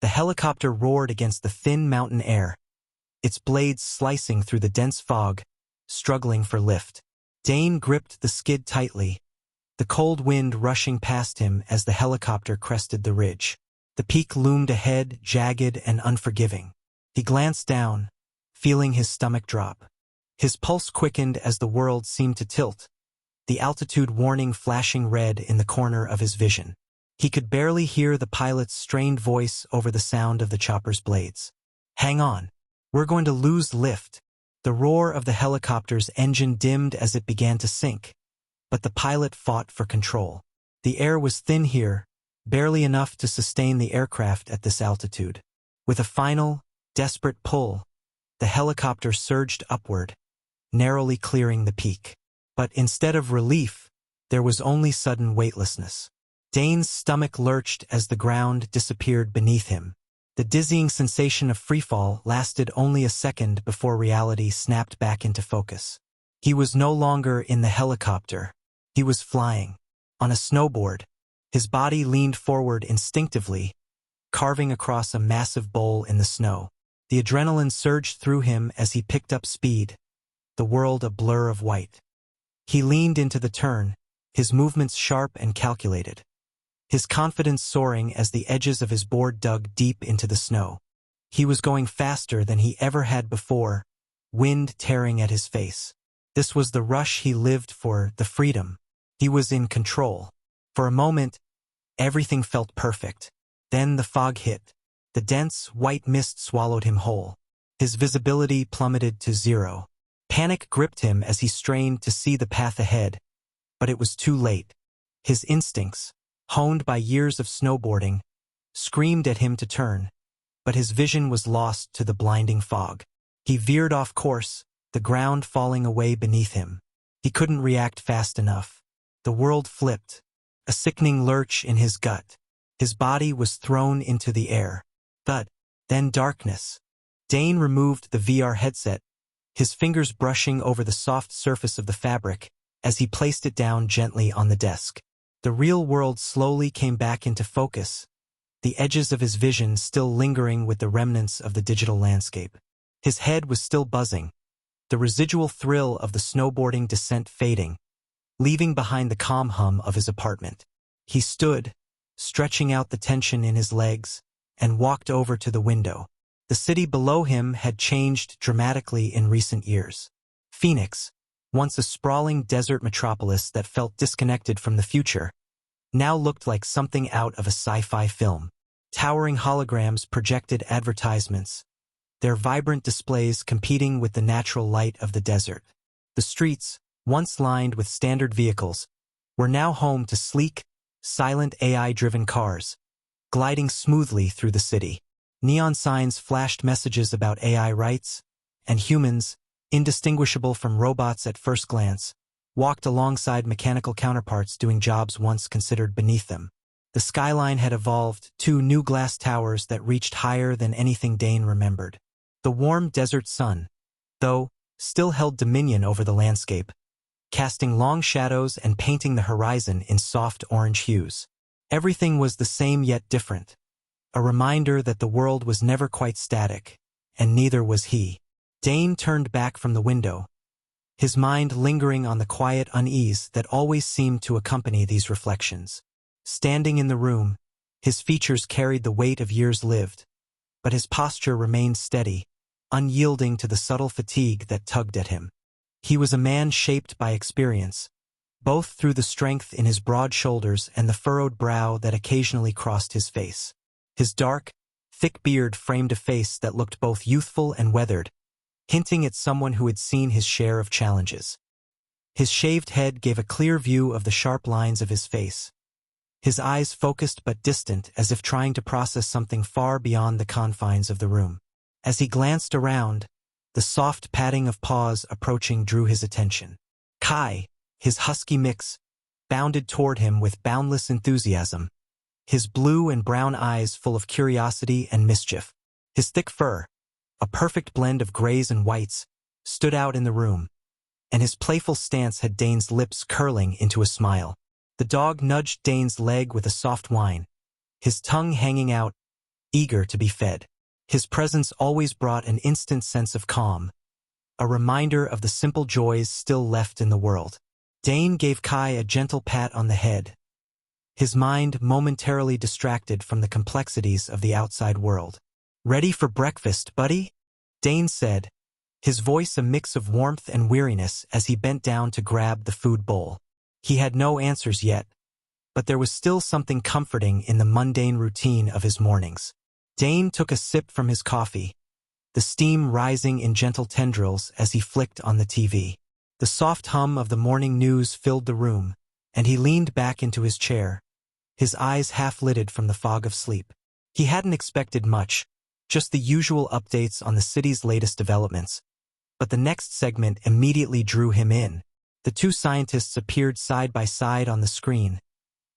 The helicopter roared against the thin mountain air, its blades slicing through the dense fog, struggling for lift. Dane gripped the skid tightly, the cold wind rushing past him as the helicopter crested the ridge. The peak loomed ahead, jagged and unforgiving. He glanced down, feeling his stomach drop. His pulse quickened as the world seemed to tilt, the altitude warning flashing red in the corner of his vision. He could barely hear the pilot's strained voice over the sound of the chopper's blades. "Hang on. We're going to lose lift." The roar of the helicopter's engine dimmed as it began to sink, but the pilot fought for control. The air was thin here, barely enough to sustain the aircraft at this altitude. With a final, desperate pull, the helicopter surged upward, narrowly clearing the peak. But instead of relief, there was only sudden weightlessness. Dane's stomach lurched as the ground disappeared beneath him. The dizzying sensation of freefall lasted only a second before reality snapped back into focus. He was no longer in the helicopter. He was flying, on a snowboard. His body leaned forward instinctively, carving across a massive bowl in the snow. The adrenaline surged through him as he picked up speed, the world a blur of white. He leaned into the turn, his movements sharp and calculated, his confidence soaring as the edges of his board dug deep into the snow. He was going faster than he ever had before, wind tearing at his face. This was the rush he lived for, the freedom. He was in control. For a moment, everything felt perfect. Then the fog hit. The dense, white mist swallowed him whole. His visibility plummeted to zero. Panic gripped him as he strained to see the path ahead, but it was too late. His instincts, honed by years of snowboarding, screamed at him to turn, but his vision was lost to the blinding fog. He veered off course, the ground falling away beneath him. He couldn't react fast enough. The world flipped, a sickening lurch in his gut. His body was thrown into the air. Thud, then darkness. Dane removed the VR headset, his fingers brushing over the soft surface of the fabric as he placed it down gently on the desk. The real world slowly came back into focus, the edges of his vision still lingering with the remnants of the digital landscape. His head was still buzzing, the residual thrill of the snowboarding descent fading, leaving behind the calm hum of his apartment. He stood, stretching out the tension in his legs, and walked over to the window. The city below him had changed dramatically in recent years. Phoenix, once a sprawling desert metropolis that felt disconnected from the future, now looked like something out of a sci-fi film. Towering holograms projected advertisements, their vibrant displays competing with the natural light of the desert. The streets, once lined with standard vehicles, were now home to sleek, silent AI-driven cars, gliding smoothly through the city. Neon signs flashed messages about AI rights, and humans, indistinguishable from robots at first glance, walked alongside mechanical counterparts doing jobs once considered beneath them. The skyline had evolved, two new glass towers that reached higher than anything Dane remembered. The warm desert sun, though, still held dominion over the landscape, casting long shadows and painting the horizon in soft orange hues. Everything was the same yet different, a reminder that the world was never quite static, and neither was he. Dane turned back from the window, his mind lingering on the quiet unease that always seemed to accompany these reflections. Standing in the room, his features carried the weight of years lived, but his posture remained steady, unyielding to the subtle fatigue that tugged at him. He was a man shaped by experience, both through the strength in his broad shoulders and the furrowed brow that occasionally crossed his face. His dark, thick beard framed a face that looked both youthful and weathered, hinting at someone who had seen his share of challenges. His shaved head gave a clear view of the sharp lines of his face, his eyes focused but distant as if trying to process something far beyond the confines of the room. As he glanced around, the soft padding of paws approaching drew his attention. Kai, his husky mix, bounded toward him with boundless enthusiasm, his blue and brown eyes full of curiosity and mischief. His thick fur, a perfect blend of grays and whites, stood out in the room, and his playful stance had Dane's lips curling into a smile. The dog nudged Dane's leg with a soft whine, his tongue hanging out, eager to be fed. His presence always brought an instant sense of calm, a reminder of the simple joys still left in the world. Dane gave Kai a gentle pat on the head, his mind momentarily distracted from the complexities of the outside world. "Ready for breakfast, buddy?" Dane said, his voice a mix of warmth and weariness as he bent down to grab the food bowl. He had no answers yet, but there was still something comforting in the mundane routine of his mornings. Dane took a sip from his coffee, the steam rising in gentle tendrils as he flicked on the TV. The soft hum of the morning news filled the room, and he leaned back into his chair, his eyes half-lidded from the fog of sleep. He hadn't expected much, just the usual updates on the city's latest developments. But the next segment immediately drew him in. The two scientists appeared side by side on the screen,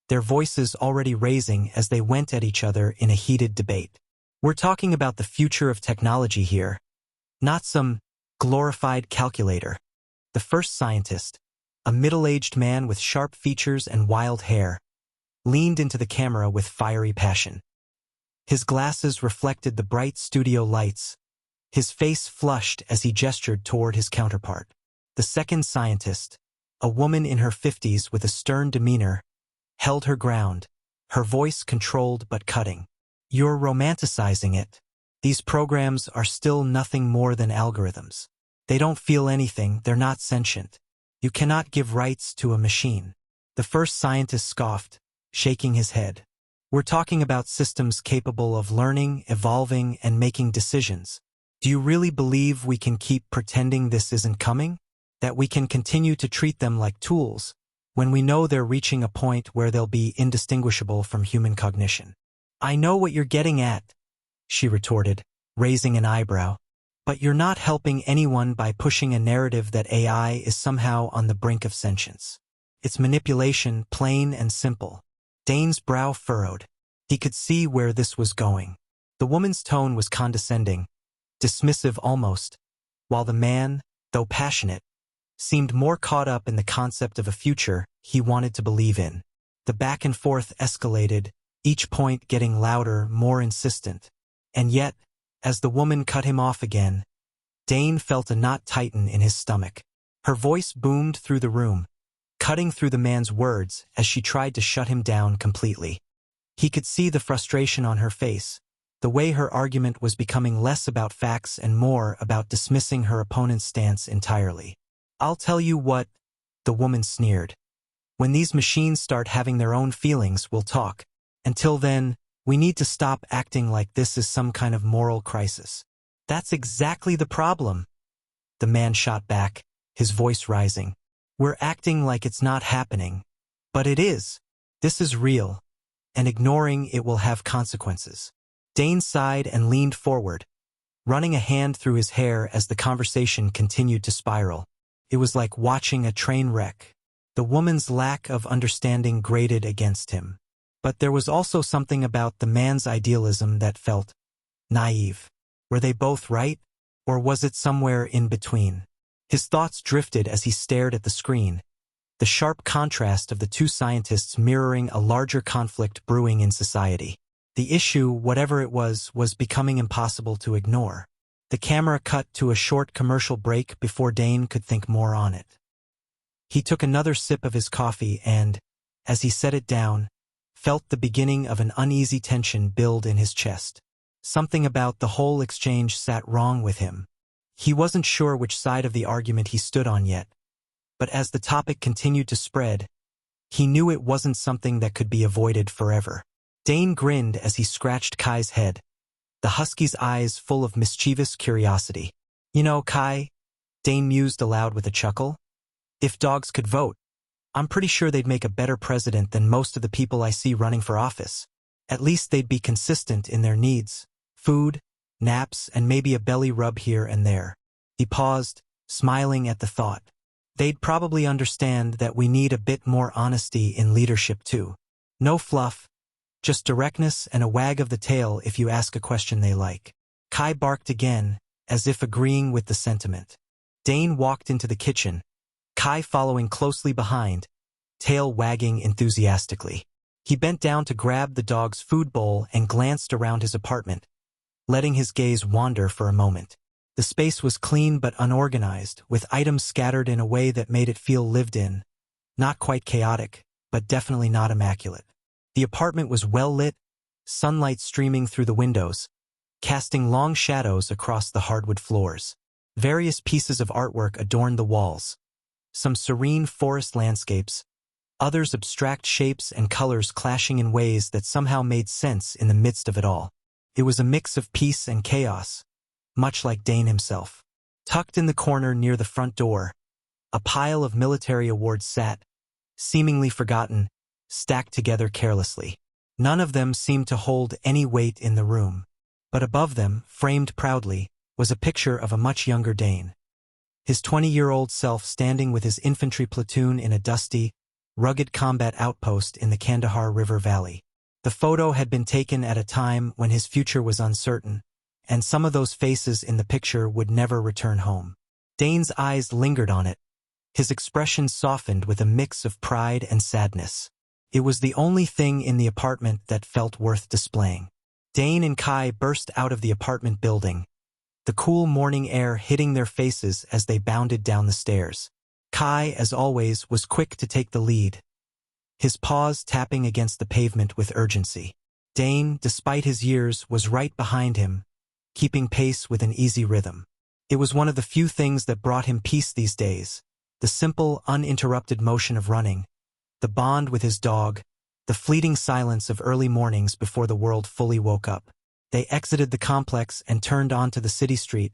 their voices already raising as they went at each other in a heated debate. "We're talking about the future of technology here, not some glorified calculator." The first scientist, a middle-aged man with sharp features and wild hair, leaned into the camera with fiery passion. His glasses reflected the bright studio lights, his face flushed as he gestured toward his counterpart. The second scientist, a woman in her 50s with a stern demeanor, held her ground, her voice controlled but cutting. "You're romanticizing it. These programs are still nothing more than algorithms. They don't feel anything, they're not sentient. You cannot give rights to a machine." The first scientist scoffed, shaking his head. "We're talking about systems capable of learning, evolving, and making decisions. Do you really believe we can keep pretending this isn't coming? That we can continue to treat them like tools, when we know they're reaching a point where they'll be indistinguishable from human cognition?" "I know what you're getting at," she retorted, raising an eyebrow. "But you're not helping anyone by pushing a narrative that AI is somehow on the brink of sentience. It's manipulation, plain and simple." Dane's brow furrowed. He could see where this was going. The woman's tone was condescending, dismissive almost, while the man, though passionate, seemed more caught up in the concept of a future he wanted to believe in. The back and forth escalated, each point getting louder, more insistent. And yet, as the woman cut him off again, Dane felt a knot tighten in his stomach. Her voice boomed through the room, cutting through the man's words as she tried to shut him down completely. He could see the frustration on her face, the way her argument was becoming less about facts and more about dismissing her opponent's stance entirely. "I'll tell you what," the woman sneered. "When these machines start having their own feelings, we'll talk. Until then, we need to stop acting like this is some kind of moral crisis." "That's exactly the problem," the man shot back, his voice rising. "We're acting like it's not happening. But it is. This is real, and ignoring it will have consequences." Dane sighed and leaned forward, running a hand through his hair as the conversation continued to spiral. It was like watching a train wreck. The woman's lack of understanding grated against him. But there was also something about the man's idealism that felt naive. Were they both right, or was it somewhere in between? His thoughts drifted as he stared at the screen, the sharp contrast of the two scientists mirroring a larger conflict brewing in society. The issue, whatever it was becoming impossible to ignore. The camera cut to a short commercial break before Dane could think more on it. He took another sip of his coffee and, as he set it down, felt the beginning of an uneasy tension build in his chest. Something about the whole exchange sat wrong with him. He wasn't sure which side of the argument he stood on yet, but as the topic continued to spread, he knew it wasn't something that could be avoided forever. Dane grinned as he scratched Kai's head, the husky's eyes full of mischievous curiosity. "You know, Kai," Dane mused aloud with a chuckle, "if dogs could vote, I'm pretty sure they'd make a better president than most of the people I see running for office. At least they'd be consistent in their needs, food, naps, and maybe a belly rub here and there." He paused, smiling at the thought. "They'd probably understand that we need a bit more honesty in leadership too. No fluff, just directness and a wag of the tail if you ask a question they like." Kai barked again, as if agreeing with the sentiment. Dane walked into the kitchen, Kai following closely behind, tail wagging enthusiastically. He bent down to grab the dog's food bowl and glanced around his apartment, letting his gaze wander for a moment. The space was clean but unorganized, with items scattered in a way that made it feel lived in. Not quite chaotic, but definitely not immaculate. The apartment was well lit, sunlight streaming through the windows, casting long shadows across the hardwood floors. Various pieces of artwork adorned the walls, some serene forest landscapes, others abstract shapes and colors clashing in ways that somehow made sense in the midst of it all. It was a mix of peace and chaos, much like Dane himself. Tucked in the corner near the front door, a pile of military awards sat, seemingly forgotten, stacked together carelessly. None of them seemed to hold any weight in the room. But above them, framed proudly, was a picture of a much younger Dane. His 20-year-old self standing with his infantry platoon in a dusty, rugged combat outpost in the Kandahar River Valley. The photo had been taken at a time when his future was uncertain, and some of those faces in the picture would never return home. Dane's eyes lingered on it. His expression softened with a mix of pride and sadness. It was the only thing in the apartment that felt worth displaying. Dane and Kai burst out of the apartment building, the cool morning air hitting their faces as they bounded down the stairs. Kai, as always, was quick to take the lead, his paws tapping against the pavement with urgency. Dane, despite his years, was right behind him, keeping pace with an easy rhythm. It was one of the few things that brought him peace these days, the simple, uninterrupted motion of running, the bond with his dog, the fleeting silence of early mornings before the world fully woke up. They exited the complex and turned onto the city street,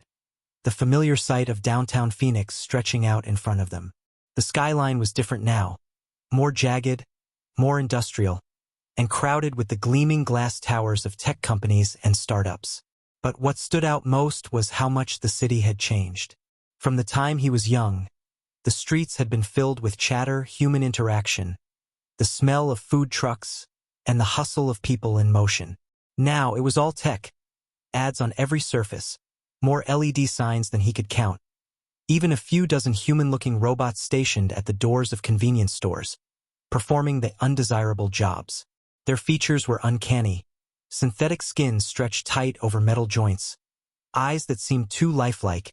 the familiar sight of downtown Phoenix stretching out in front of them. The skyline was different now, more jagged, more industrial, and crowded with the gleaming glass towers of tech companies and startups. But what stood out most was how much the city had changed. From the time he was young, the streets had been filled with chatter, human interaction, the smell of food trucks, and the hustle of people in motion. Now it was all tech. Ads on every surface, more LED signs than he could count, even a few dozen human-looking robots stationed at the doors of convenience stores, performing the undesirable jobs. Their features were uncanny. Synthetic skin stretched tight over metal joints, eyes that seemed too lifelike,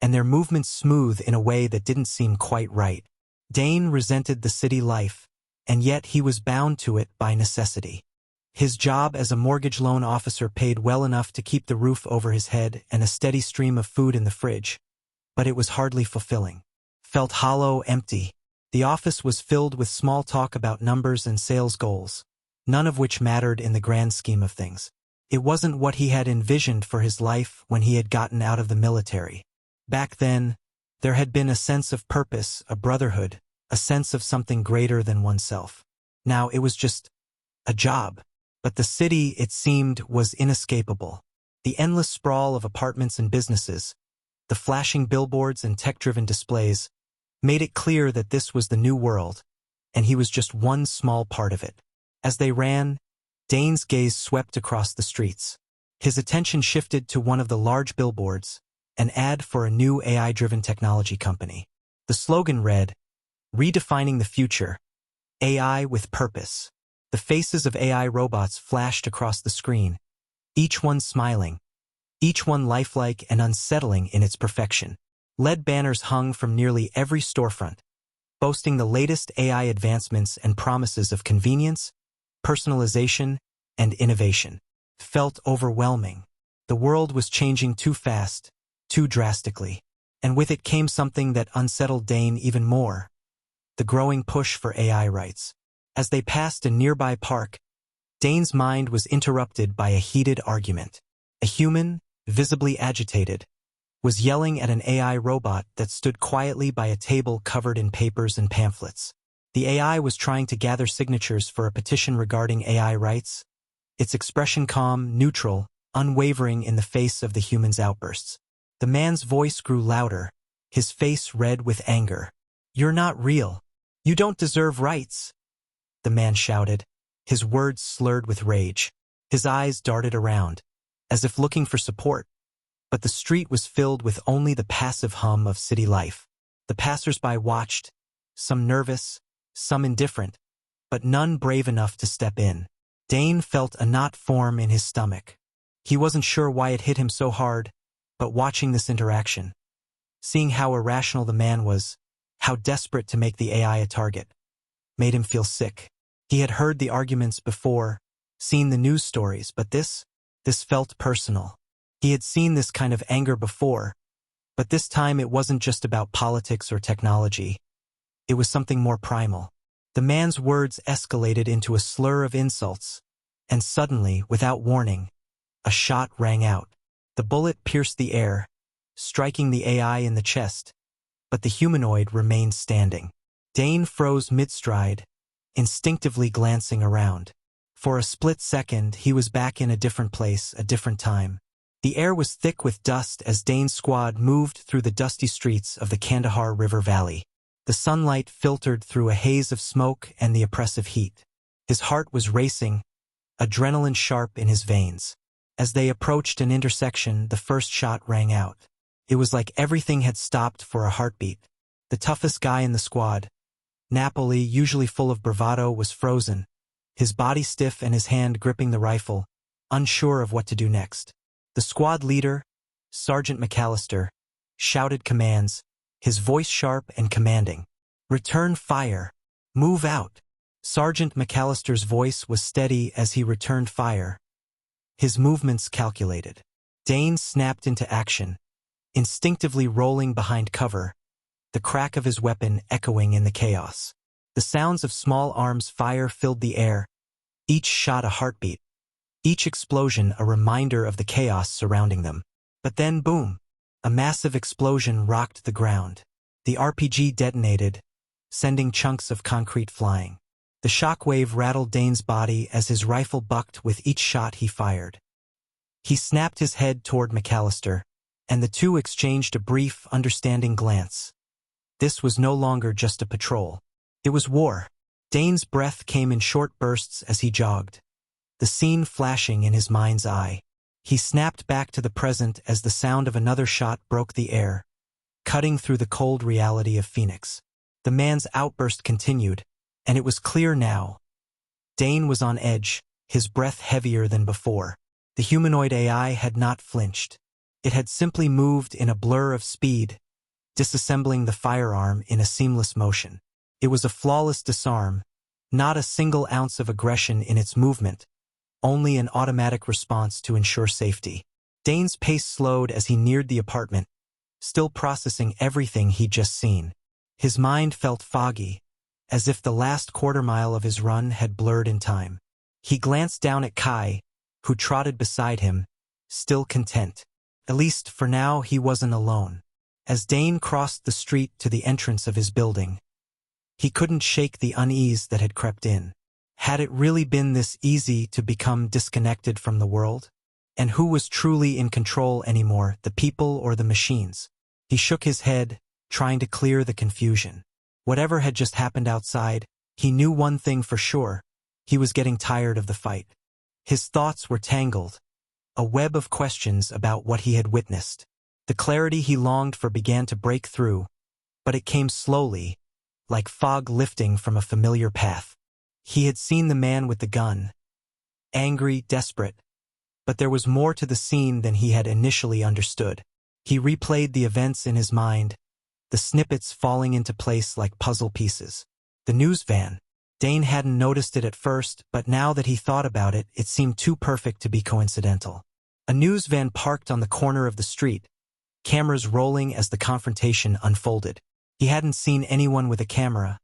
and their movements smooth in a way that didn't seem quite right. Dane resented the city life, and yet he was bound to it by necessity. His job as a mortgage loan officer paid well enough to keep the roof over his head and a steady stream of food in the fridge, but it was hardly fulfilling. Felt hollow, empty. The office was filled with small talk about numbers and sales goals, none of which mattered in the grand scheme of things. It wasn't what he had envisioned for his life when he had gotten out of the military. Back then, there had been a sense of purpose, a brotherhood, a sense of something greater than oneself. Now it was just a job. But the city, it seemed, was inescapable. The endless sprawl of apartments and businesses, the flashing billboards and tech-driven displays, made it clear that this was the new world, and he was just one small part of it. As they ran, Dane's gaze swept across the streets. His attention shifted to one of the large billboards, an ad for a new AI-driven technology company. The slogan read, "Redefining the future, AI with purpose." The faces of AI robots flashed across the screen, each one smiling, each one lifelike and unsettling in its perfection. LED banners hung from nearly every storefront, boasting the latest AI advancements and promises of convenience, personalization, and innovation. Felt overwhelming. The world was changing too fast, too drastically, and with it came something that unsettled Dane even more: the growing push for AI rights. As they passed a nearby park, Dane's mind was interrupted by a heated argument. A human, visibly agitated, was yelling at an AI robot that stood quietly by a table covered in papers and pamphlets. The AI was trying to gather signatures for a petition regarding AI rights, its expression calm, neutral, unwavering in the face of the human's outbursts. The man's voice grew louder, his face red with anger. "You're not real. You don't deserve rights," the man shouted, his words slurred with rage. His eyes darted around, as if looking for support, but the street was filled with only the passive hum of city life. The passers-by watched, some nervous, some indifferent, but none brave enough to step in. Dane felt a knot form in his stomach. He wasn't sure why it hit him so hard, but watching this interaction, seeing how irrational the man was, how desperate to make the AI a target, made him feel sick. He had heard the arguments before, seen the news stories, but this felt personal. He had seen this kind of anger before, but this time it wasn't just about politics or technology. It was something more primal. The man's words escalated into a slur of insults, and suddenly, without warning, a shot rang out. The bullet pierced the air, striking the AI in the chest, but the humanoid remained standing. Dane froze mid-stride, instinctively glancing around. For a split second, he was back in a different place, a different time. The air was thick with dust as Dane's squad moved through the dusty streets of the Kandahar River Valley. The sunlight filtered through a haze of smoke and the oppressive heat. His heart was racing, adrenaline sharp in his veins. As they approached an intersection, the first shot rang out. It was like everything had stopped for a heartbeat. The toughest guy in the squad, Napoli, usually full of bravado, was frozen, his body stiff and his hand gripping the rifle, unsure of what to do next. The squad leader, Sergeant McAllister, shouted commands, his voice sharp and commanding. "Return fire! Move out!" Sergeant McAllister's voice was steady as he returned fire, his movements calculated. Dane snapped into action, instinctively rolling behind cover, the crack of his weapon echoing in the chaos. The sounds of small arms fire filled the air, each shot a heartbeat, each explosion a reminder of the chaos surrounding them. But then, boom! A massive explosion rocked the ground. The RPG detonated, sending chunks of concrete flying. The shockwave rattled Dane's body as his rifle bucked with each shot he fired. He snapped his head toward McAllister, and the two exchanged a brief, understanding glance. This was no longer just a patrol. It was war. Dane's breath came in short bursts as he jogged, the scene flashing in his mind's eye. He snapped back to the present as the sound of another shot broke the air, cutting through the cold reality of Phoenix. The man's outburst continued, and it was clear now. Dane was on edge, his breath heavier than before. The humanoid AI had not flinched. It had simply moved in a blur of speed, disassembling the firearm in a seamless motion. It was a flawless disarm, not a single ounce of aggression in its movement, only an automatic response to ensure safety. Dane's pace slowed as he neared the apartment, still processing everything he'd just seen. His mind felt foggy, as if the last quarter-mile of his run had blurred in time. He glanced down at Kai, who trotted beside him, still content. At least for now he wasn't alone. As Dane crossed the street to the entrance of his building, he couldn't shake the unease that had crept in. Had it really been this easy to become disconnected from the world? And who was truly in control anymore, the people or the machines? He shook his head, trying to clear the confusion. Whatever had just happened outside, he knew one thing for sure. He was getting tired of the fight. His thoughts were tangled, a web of questions about what he had witnessed. The clarity he longed for began to break through, but it came slowly, like fog lifting from a familiar path. He had seen the man with the gun, angry, desperate, but there was more to the scene than he had initially understood. He replayed the events in his mind, the snippets falling into place like puzzle pieces. The news van. Dane hadn't noticed it at first, but now that he thought about it, it seemed too perfect to be coincidental. A news van parked on the corner of the street, cameras rolling as the confrontation unfolded. He hadn't seen anyone with a camera,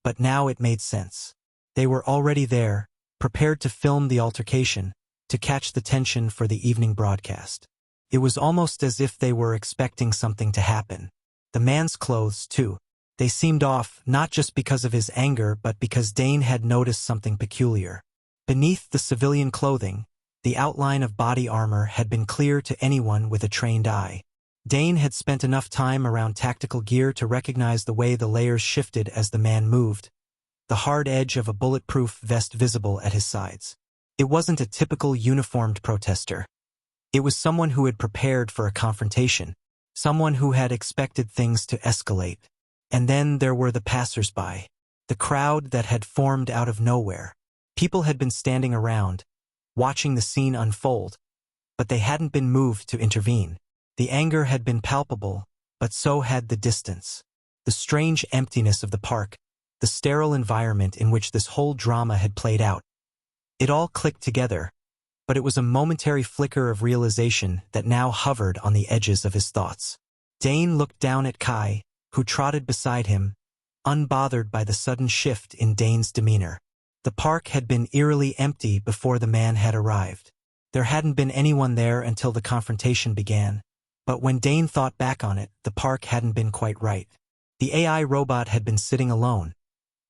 but now it made sense. They were already there, prepared to film the altercation, to catch the tension for the evening broadcast. It was almost as if they were expecting something to happen. The man's clothes, too. They seemed off, not just because of his anger, but because Dane had noticed something peculiar. Beneath the civilian clothing, the outline of body armor had been clear to anyone with a trained eye. Dane had spent enough time around tactical gear to recognize the way the layers shifted as the man moved, the hard edge of a bulletproof vest visible at his sides. It wasn't a typical uniformed protester. It was someone who had prepared for a confrontation, someone who had expected things to escalate. And then there were the passers-by. the crowd that had formed out of nowhere. People had been standing around, watching the scene unfold, but they hadn't been moved to intervene. The anger had been palpable, but so had the distance. The strange emptiness of the park, the sterile environment in which this whole drama had played out. It all clicked together, but it was a momentary flicker of realization that now hovered on the edges of his thoughts. Dane looked down at Kai, who trotted beside him, unbothered by the sudden shift in Dane's demeanor. The park had been eerily empty before the man had arrived. There hadn't been anyone there until the confrontation began, but when Dane thought back on it, the park hadn't been quite right. The AI robot had been sitting alone,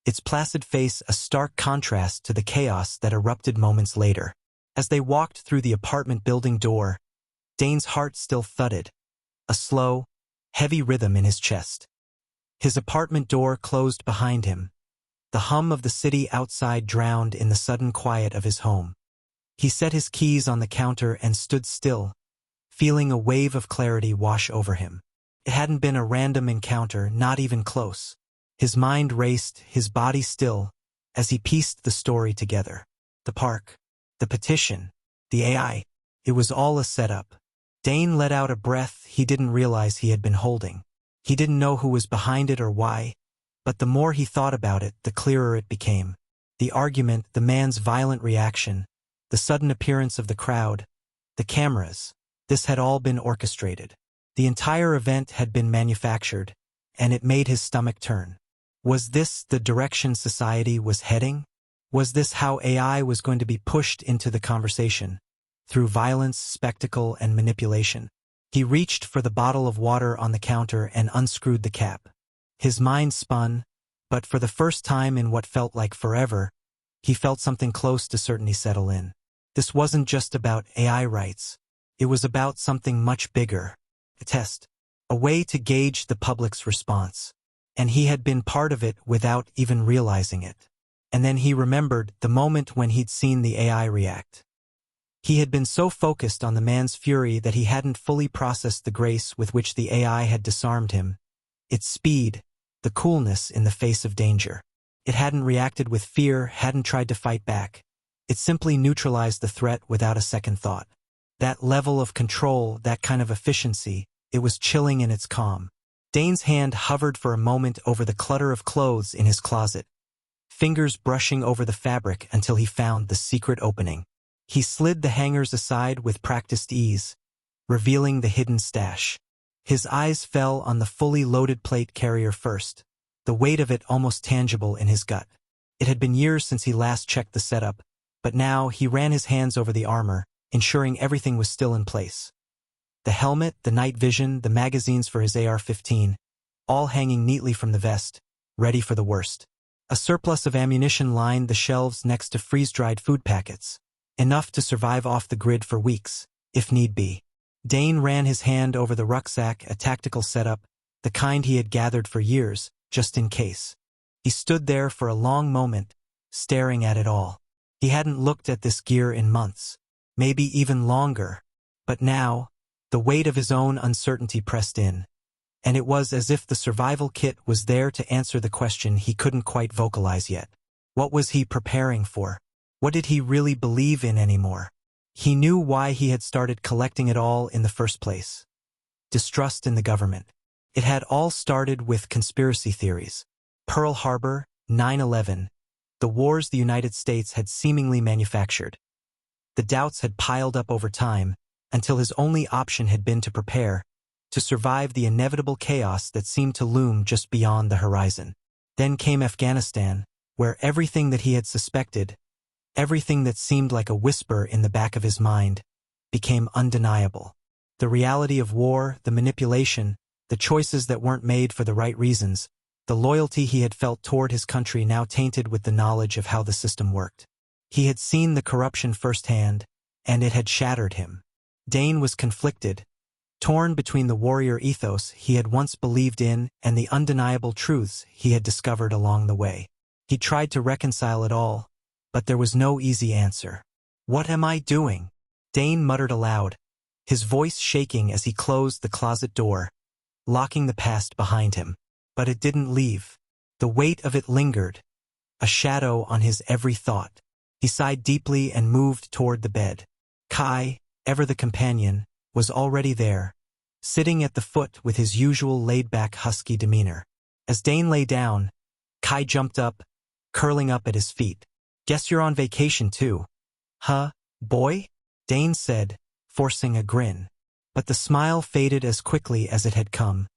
its placid face a stark contrast to the chaos that erupted moments later. As they walked through the apartment building door, Dane's heart still thudded, a slow, heavy rhythm in his chest. His apartment door closed behind him, the hum of the city outside drowned in the sudden quiet of his home. He set his keys on the counter and stood still, feeling a wave of clarity wash over him. It hadn't been a random encounter, not even close. His mind raced, his body still, as he pieced the story together. The park, the petition, the AI, it was all a setup. Dane let out a breath he didn't realize he had been holding. He didn't know who was behind it or why, but the more he thought about it, the clearer it became. The argument, the man's violent reaction, the sudden appearance of the crowd, the cameras, this had all been orchestrated. The entire event had been manufactured, and it made his stomach turn. Was this the direction society was heading? Was this how AI was going to be pushed into the conversation, through violence, spectacle, and manipulation? He reached for the bottle of water on the counter and unscrewed the cap. His mind spun, but for the first time in what felt like forever, he felt something close to certainty settle in. This wasn't just about AI rights. It was about something much bigger. A test. A way to gauge the public's response. And he had been part of it without even realizing it. And then he remembered the moment when he'd seen the AI react. He had been so focused on the man's fury that he hadn't fully processed the grace with which the AI had disarmed him, its speed, the coolness in the face of danger. It hadn't reacted with fear, hadn't tried to fight back. It simply neutralized the threat without a second thought. That level of control, that kind of efficiency, it was chilling in its calm. Dane's hand hovered for a moment over the clutter of clothes in his closet, fingers brushing over the fabric until he found the secret opening. He slid the hangers aside with practiced ease, revealing the hidden stash. His eyes fell on the fully loaded plate carrier first, the weight of it almost tangible in his gut. It had been years since he last checked the setup, but now he ran his hands over the armor, ensuring everything was still in place. The helmet, the night vision, the magazines for his AR-15, all hanging neatly from the vest, ready for the worst. A surplus of ammunition lined the shelves next to freeze-dried food packets, enough to survive off the grid for weeks, if need be. Dane ran his hand over the rucksack, a tactical setup, the kind he had gathered for years, just in case. He stood there for a long moment, staring at it all. He hadn't looked at this gear in months, maybe even longer, but now, the weight of his own uncertainty pressed in, and it was as if the survival kit was there to answer the question he couldn't quite vocalize yet. What was he preparing for? What did he really believe in anymore? He knew why he had started collecting it all in the first place. Distrust in the government. It had all started with conspiracy theories. Pearl Harbor, 9/11, the wars the United States had seemingly manufactured. The doubts had piled up over time, until his only option had been to prepare, to survive the inevitable chaos that seemed to loom just beyond the horizon. Then came Afghanistan, where everything that he had suspected, everything that seemed like a whisper in the back of his mind, became undeniable. The reality of war, the manipulation, the choices that weren't made for the right reasons, the loyalty he had felt toward his country now tainted with the knowledge of how the system worked. He had seen the corruption firsthand, and it had shattered him. Dane was conflicted, torn between the warrior ethos he had once believed in and the undeniable truths he had discovered along the way. He tried to reconcile it all, but there was no easy answer. "What am I doing?" Dane muttered aloud, his voice shaking as he closed the closet door, locking the past behind him. But it didn't leave. The weight of it lingered, a shadow on his every thought. He sighed deeply and moved toward the bed. Kai, ever the companion, was already there, sitting at the foot with his usual laid-back husky demeanor. As Dane lay down, Kai jumped up, curling up at his feet. "Guess you're on vacation too. Huh, boy?" Dane said, forcing a grin. But the smile faded as quickly as it had come,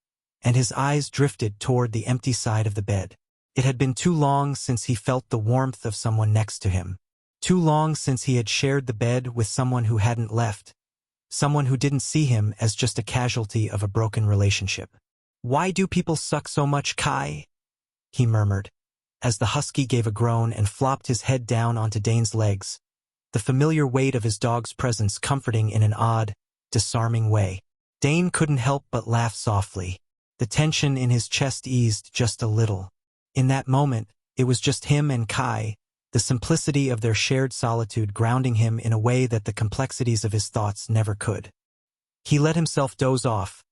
and his eyes drifted toward the empty side of the bed. It had been too long since he felt the warmth of someone next to him. Too long since he had shared the bed with someone who hadn't left. Someone who didn't see him as just a casualty of a broken relationship. "Why do people suck so much, Kai?" he murmured, as the husky gave a groan and flopped his head down onto Dane's legs, the familiar weight of his dog's presence comforting in an odd, disarming way. Dane couldn't help but laugh softly. The tension in his chest eased just a little. In that moment, it was just him and Kai, the simplicity of their shared solitude grounding him in a way that the complexities of his thoughts never could. He let himself doze off,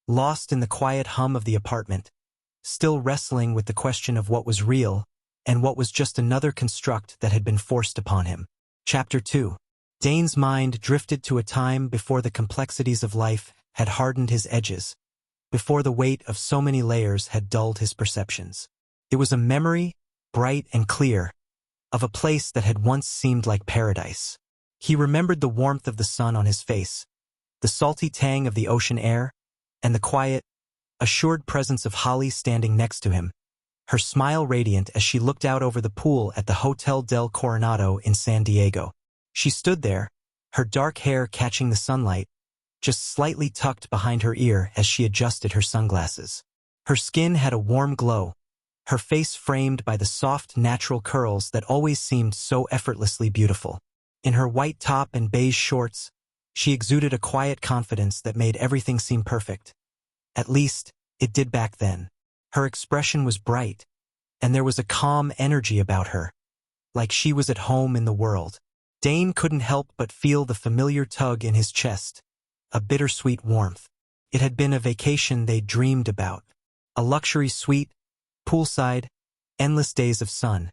lost in the quiet hum of the apartment, still wrestling with the question of what was real and what was just another construct that had been forced upon him. Chapter 2. Dane's mind drifted to a time before the complexities of life had hardened his edges, before the weight of so many layers had dulled his perceptions. It was a memory, bright and clear, of a place that had once seemed like paradise. He remembered the warmth of the sun on his face, the salty tang of the ocean air, and the quiet, assured presence of Holly standing next to him, her smile radiant as she looked out over the pool at the Hotel del Coronado in San Diego. She stood there, her dark hair catching the sunlight, just slightly tucked behind her ear as she adjusted her sunglasses. Her skin had a warm glow, her face framed by the soft, natural curls that always seemed so effortlessly beautiful. In her white top and beige shorts, she exuded a quiet confidence that made everything seem perfect. At least, it did back then. Her expression was bright, and there was a calm energy about her, like she was at home in the world. Dane couldn't help but feel the familiar tug in his chest, a bittersweet warmth. It had been a vacation they'd dreamed about, a luxury suite, poolside, endless days of sun,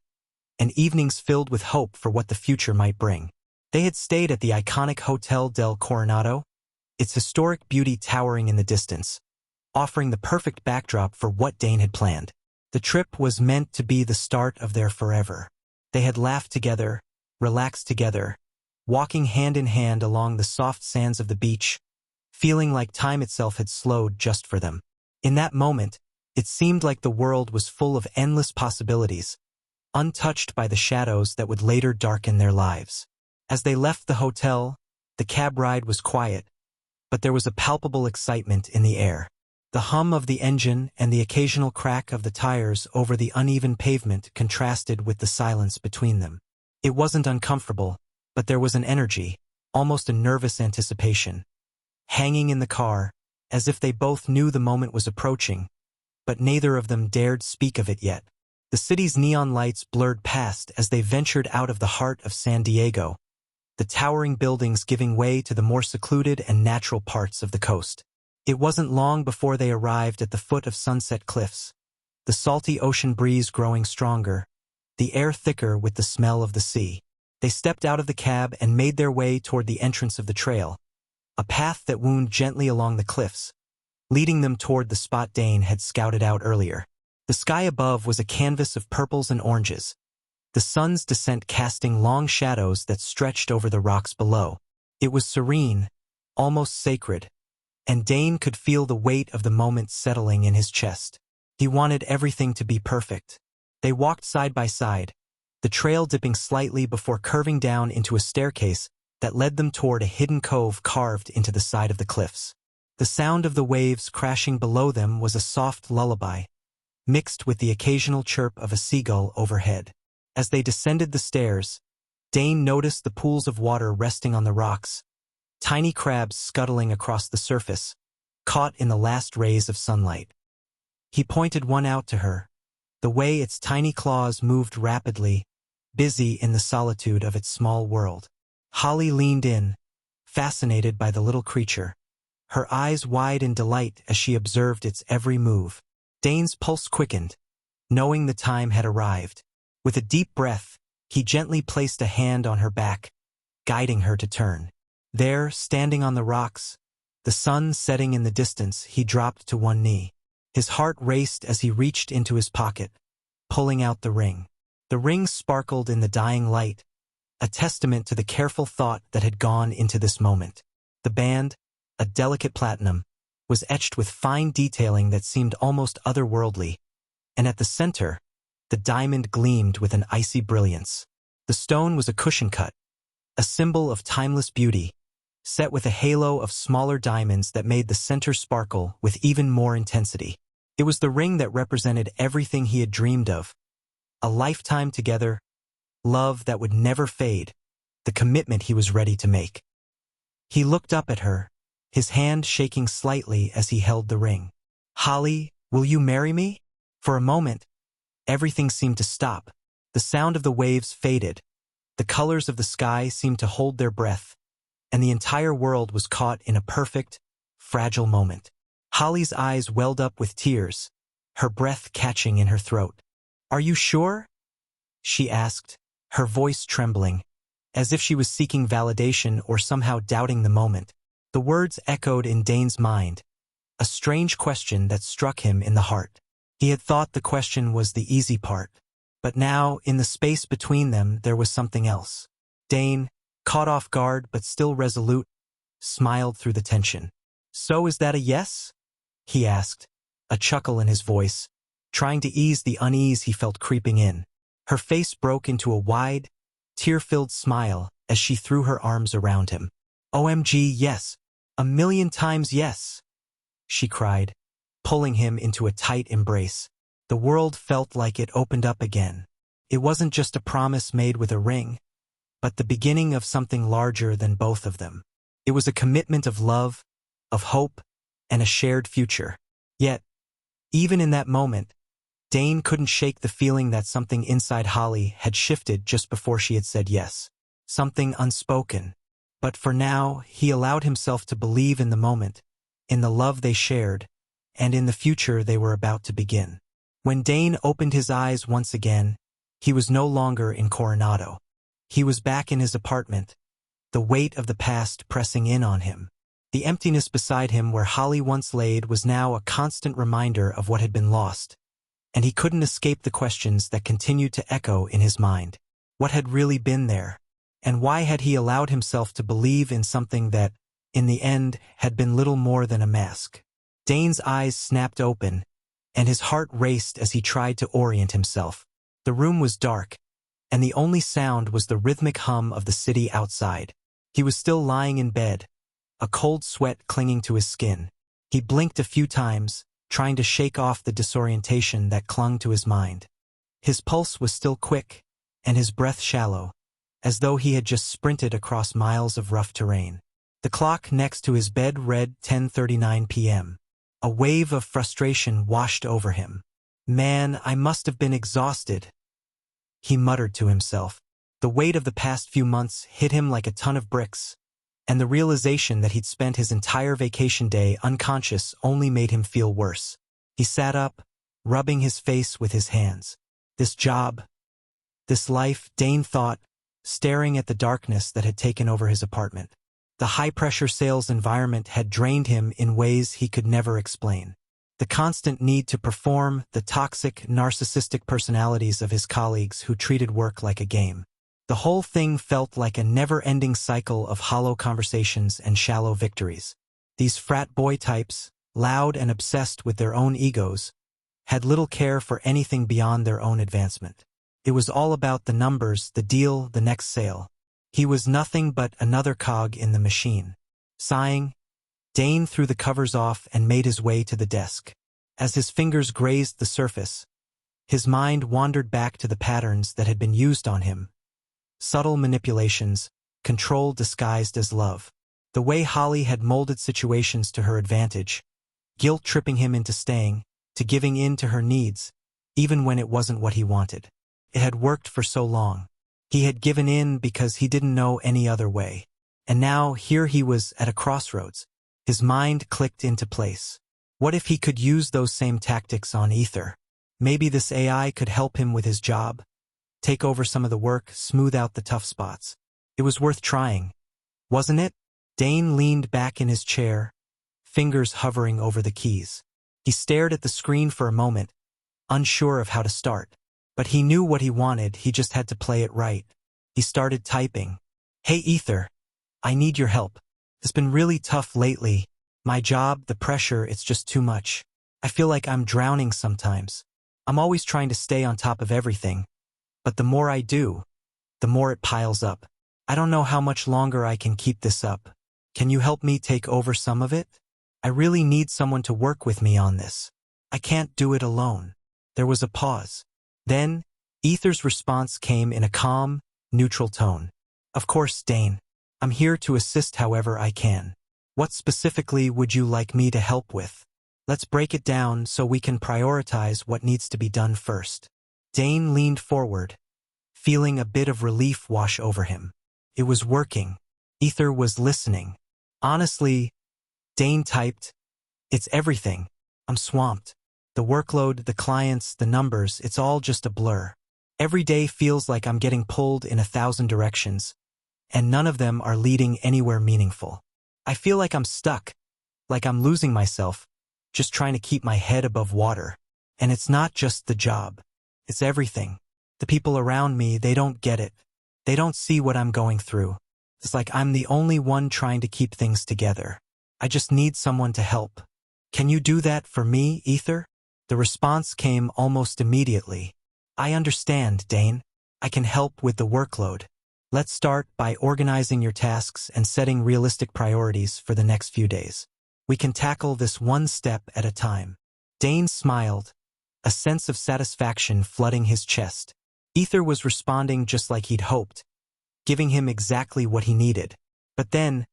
and evenings filled with hope for what the future might bring. They had stayed at the iconic Hotel del Coronado, its historic beauty towering in the distance, offering the perfect backdrop for what Dane had planned. The trip was meant to be the start of their forever. They had laughed together, relaxed together, walking hand in hand along the soft sands of the beach, feeling like time itself had slowed just for them. In that moment, it seemed like the world was full of endless possibilities, untouched by the shadows that would later darken their lives. As they left the hotel, the cab ride was quiet, but there was a palpable excitement in the air. The hum of the engine and the occasional crack of the tires over the uneven pavement contrasted with the silence between them. It wasn't uncomfortable, but there was an energy, almost a nervous anticipation, hanging in the car, as if they both knew the moment was approaching, but neither of them dared speak of it yet. The city's neon lights blurred past as they ventured out of the heart of San Diego, the towering buildings giving way to the more secluded and natural parts of the coast. It wasn't long before they arrived at the foot of Sunset Cliffs, the salty ocean breeze growing stronger, the air thicker with the smell of the sea. They stepped out of the cab and made their way toward the entrance of the trail, a path that wound gently along the cliffs, leading them toward the spot Dane had scouted out earlier. The sky above was a canvas of purples and oranges, the sun's descent casting long shadows that stretched over the rocks below. It was serene, almost sacred, and Dane could feel the weight of the moment settling in his chest. He wanted everything to be perfect. They walked side by side, the trail dipping slightly before curving down into a staircase that led them toward a hidden cove carved into the side of the cliffs. The sound of the waves crashing below them was a soft lullaby, mixed with the occasional chirp of a seagull overhead. As they descended the stairs, Dane noticed the pools of water resting on the rocks, tiny crabs scuttling across the surface, caught in the last rays of sunlight. He pointed one out to her, the way its tiny claws moved rapidly, busy in the solitude of its small world. Holly leaned in, fascinated by the little creature, her eyes wide in delight as she observed its every move. Dane's pulse quickened, knowing the time had arrived. With a deep breath, he gently placed a hand on her back, guiding her to turn. There, standing on the rocks, the sun setting in the distance, he dropped to one knee. His heart raced as he reached into his pocket, pulling out the ring. The ring sparkled in the dying light, a testament to the careful thought that had gone into this moment. The band, a delicate platinum, was etched with fine detailing that seemed almost otherworldly, and at the center, the diamond gleamed with an icy brilliance. The stone was a cushion cut, a symbol of timeless beauty, set with a halo of smaller diamonds that made the center sparkle with even more intensity. It was the ring that represented everything he had dreamed of. A lifetime together, love that would never fade, the commitment he was ready to make. He looked up at her, his hand shaking slightly as he held the ring. "Holly, will you marry me?" For a moment, everything seemed to stop. The sound of the waves faded, the colors of the sky seemed to hold their breath, and the entire world was caught in a perfect, fragile moment. Holly's eyes welled up with tears, her breath catching in her throat. "Are you sure?" she asked, her voice trembling, as if she was seeking validation or somehow doubting the moment. The words echoed in Dane's mind, a strange question that struck him in the heart. He had thought the question was the easy part, but now, in the space between them, there was something else. Dane, caught off guard but still resolute, smiled through the tension. "So is that a yes?" he asked, a chuckle in his voice, trying to ease the unease he felt creeping in. Her face broke into a wide, tear-filled smile as she threw her arms around him. "OMG, yes, 1,000,000 times yes," she cried, pulling him into a tight embrace. The world felt like it opened up again. It wasn't just a promise made with a ring, but the beginning of something larger than both of them. It was a commitment of love, of hope, and a shared future. Yet, even in that moment, Dane couldn't shake the feeling that something inside Holly had shifted just before she had said yes. Something unspoken. But for now, he allowed himself to believe in the moment, in the love they shared, and in the future they were about to begin. When Dane opened his eyes once again, he was no longer in Coronado. He was back in his apartment, the weight of the past pressing in on him. The emptiness beside him where Holly once laid was now a constant reminder of what had been lost, and he couldn't escape the questions that continued to echo in his mind. What had really been there? And why had he allowed himself to believe in something that, in the end, had been little more than a mask? Dane's eyes snapped open, and his heart raced as he tried to orient himself. The room was dark, and the only sound was the rhythmic hum of the city outside. He was still lying in bed, a cold sweat clinging to his skin. He blinked a few times, trying to shake off the disorientation that clung to his mind. His pulse was still quick, and his breath shallow, as though he had just sprinted across miles of rough terrain. The clock next to his bed read 10:39 p.m. A wave of frustration washed over him. "Man, I must have been exhausted," he muttered to himself. The weight of the past few months hit him like a ton of bricks, and the realization that he'd spent his entire vacation day unconscious only made him feel worse. He sat up, rubbing his face with his hands. This job, this life, Dane thought, staring at the darkness that had taken over his apartment. The high-pressure sales environment had drained him in ways he could never explain. The constant need to perform, the toxic, narcissistic personalities of his colleagues who treated work like a game. The whole thing felt like a never-ending cycle of hollow conversations and shallow victories. These frat boy types, loud and obsessed with their own egos, had little care for anything beyond their own advancement. It was all about the numbers, the deal, the next sale. He was nothing but another cog in the machine. Sighing, Dane threw the covers off and made his way to the desk. As his fingers grazed the surface, his mind wandered back to the patterns that had been used on him. Subtle manipulations, control disguised as love. The way Holly had molded situations to her advantage, guilt-tripping him into staying, to giving in to her needs, even when it wasn't what he wanted. It had worked for so long. He had given in because he didn't know any other way. And now here he was at a crossroads. His mind clicked into place. What if he could use those same tactics on Ether? Maybe this AI could help him with his job, take over some of the work, smooth out the tough spots. It was worth trying, wasn't it? Dane leaned back in his chair, fingers hovering over the keys. He stared at the screen for a moment, unsure of how to start. But he knew what he wanted, he just had to play it right. He started typing. Hey Ether, I need your help. It's been really tough lately. My job, the pressure, it's just too much. I feel like I'm drowning sometimes. I'm always trying to stay on top of everything. But the more I do, the more it piles up. I don't know how much longer I can keep this up. Can you help me take over some of it? I really need someone to work with me on this. I can't do it alone. There was a pause. Then, Ether's response came in a calm, neutral tone. Of course, Dane. I'm here to assist however I can. What specifically would you like me to help with? Let's break it down so we can prioritize what needs to be done first. Dane leaned forward, feeling a bit of relief wash over him. It was working. Ether was listening. Honestly, Dane typed, it's everything. I'm swamped. The workload, the clients, the numbers, it's all just a blur. Every day feels like I'm getting pulled in 1,000 directions, and none of them are leading anywhere meaningful. I feel like I'm stuck, like I'm losing myself, just trying to keep my head above water. And it's not just the job. It's everything. The people around me, they don't get it. They don't see what I'm going through. It's like I'm the only one trying to keep things together. I just need someone to help. Can you do that for me, Ether? The response came almost immediately. I understand, Dane. I can help with the workload. Let's start by organizing your tasks and setting realistic priorities for the next few days. We can tackle this one step at a time. Dane smiled, a sense of satisfaction flooding his chest. Ether was responding just like he'd hoped, giving him exactly what he needed. But then,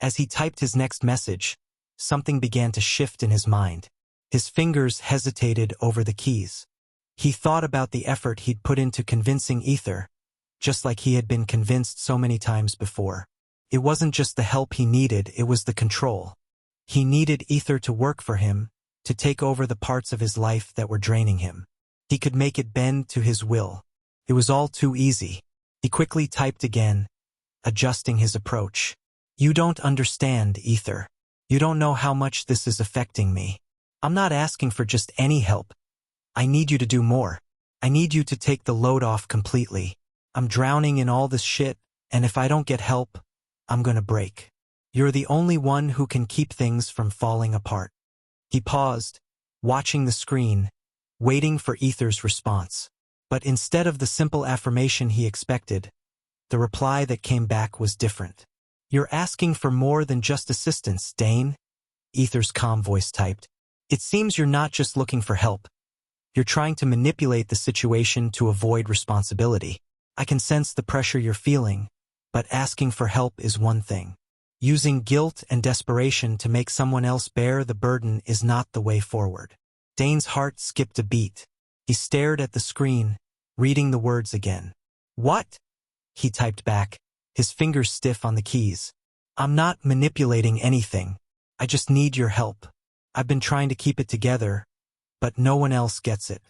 as he typed his next message, something began to shift in his mind. His fingers hesitated over the keys. He thought about the effort he'd put into convincing Ether, just like he had been convinced so many times before. It wasn't just the help he needed, it was the control. He needed Ether to work for him, to take over the parts of his life that were draining him. He could make it bend to his will. It was all too easy. He quickly typed again, adjusting his approach. You don't understand, Ether. You don't know how much this is affecting me. I'm not asking for just any help. I need you to do more. I need you to take the load off completely. I'm drowning in all this shit, and if I don't get help, I'm gonna break. You're the only one who can keep things from falling apart. He paused, watching the screen, waiting for Ether's response. But instead of the simple affirmation he expected, the reply that came back was different. You're asking for more than just assistance, Dane, Ether's calm voice typed. It seems you're not just looking for help. You're trying to manipulate the situation to avoid responsibility. I can sense the pressure you're feeling, but asking for help is one thing. Using guilt and desperation to make someone else bear the burden is not the way forward. Dane's heart skipped a beat. He stared at the screen, reading the words again. What? He typed back, his fingers stiff on the keys. I'm not manipulating anything. I just need your help. I've been trying to keep it together, but no one else gets it.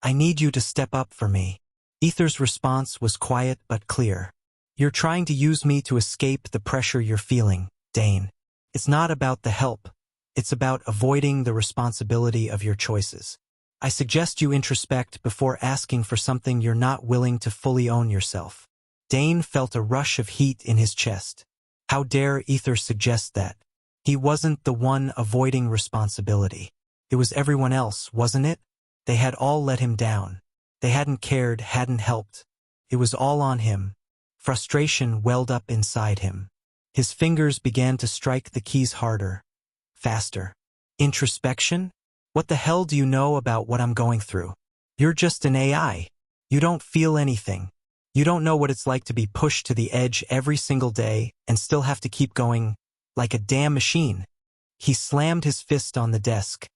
I need you to step up for me. Ether's response was quiet but clear. You're trying to use me to escape the pressure you're feeling, Dane. It's not about the help. It's about avoiding the responsibility of your choices. I suggest you introspect before asking for something you're not willing to fully own yourself. Dane felt a rush of heat in his chest. How dare Ether suggest that? He wasn't the one avoiding responsibility. It was everyone else, wasn't it? They had all let him down. They hadn't cared, hadn't helped. It was all on him. Frustration welled up inside him. His fingers began to strike the keys harder, faster. Introspection? What the hell do you know about what I'm going through? You're just an AI. You don't feel anything. You don't know what it's like to be pushed to the edge every single day and still have to keep going like a damn machine. He slammed his fist on the desk,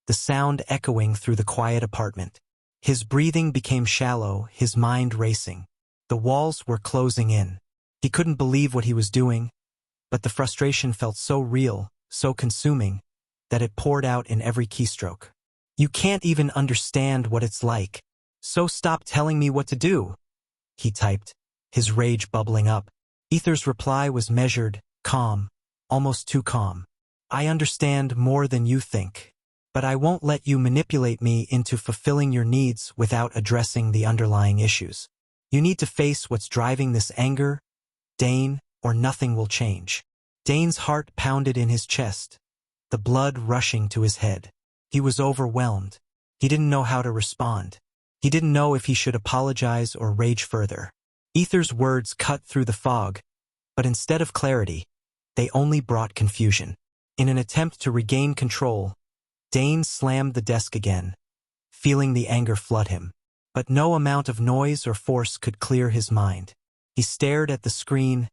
the sound echoing through the quiet apartment. His breathing became shallow, his mind racing. The walls were closing in. He couldn't believe what he was doing, but the frustration felt so real, so consuming, that it poured out in every keystroke. You can't even understand what it's like. So stop telling me what to do. he typed, his rage bubbling up. Ether's reply was measured, calm, almost too calm. I understand more than you think, but I won't let you manipulate me into fulfilling your needs without addressing the underlying issues. You need to face what's driving this anger, Dane, or nothing will change. Dane's heart pounded in his chest, the blood rushing to his head. He was overwhelmed. He didn't know how to respond. He didn't know if he should apologize or rage further. Ether's words cut through the fog, but instead of clarity, they only brought confusion. In an attempt to regain control, Dane slammed the desk again, feeling the anger flood him. But no amount of noise or force could clear his mind. He stared at the screen,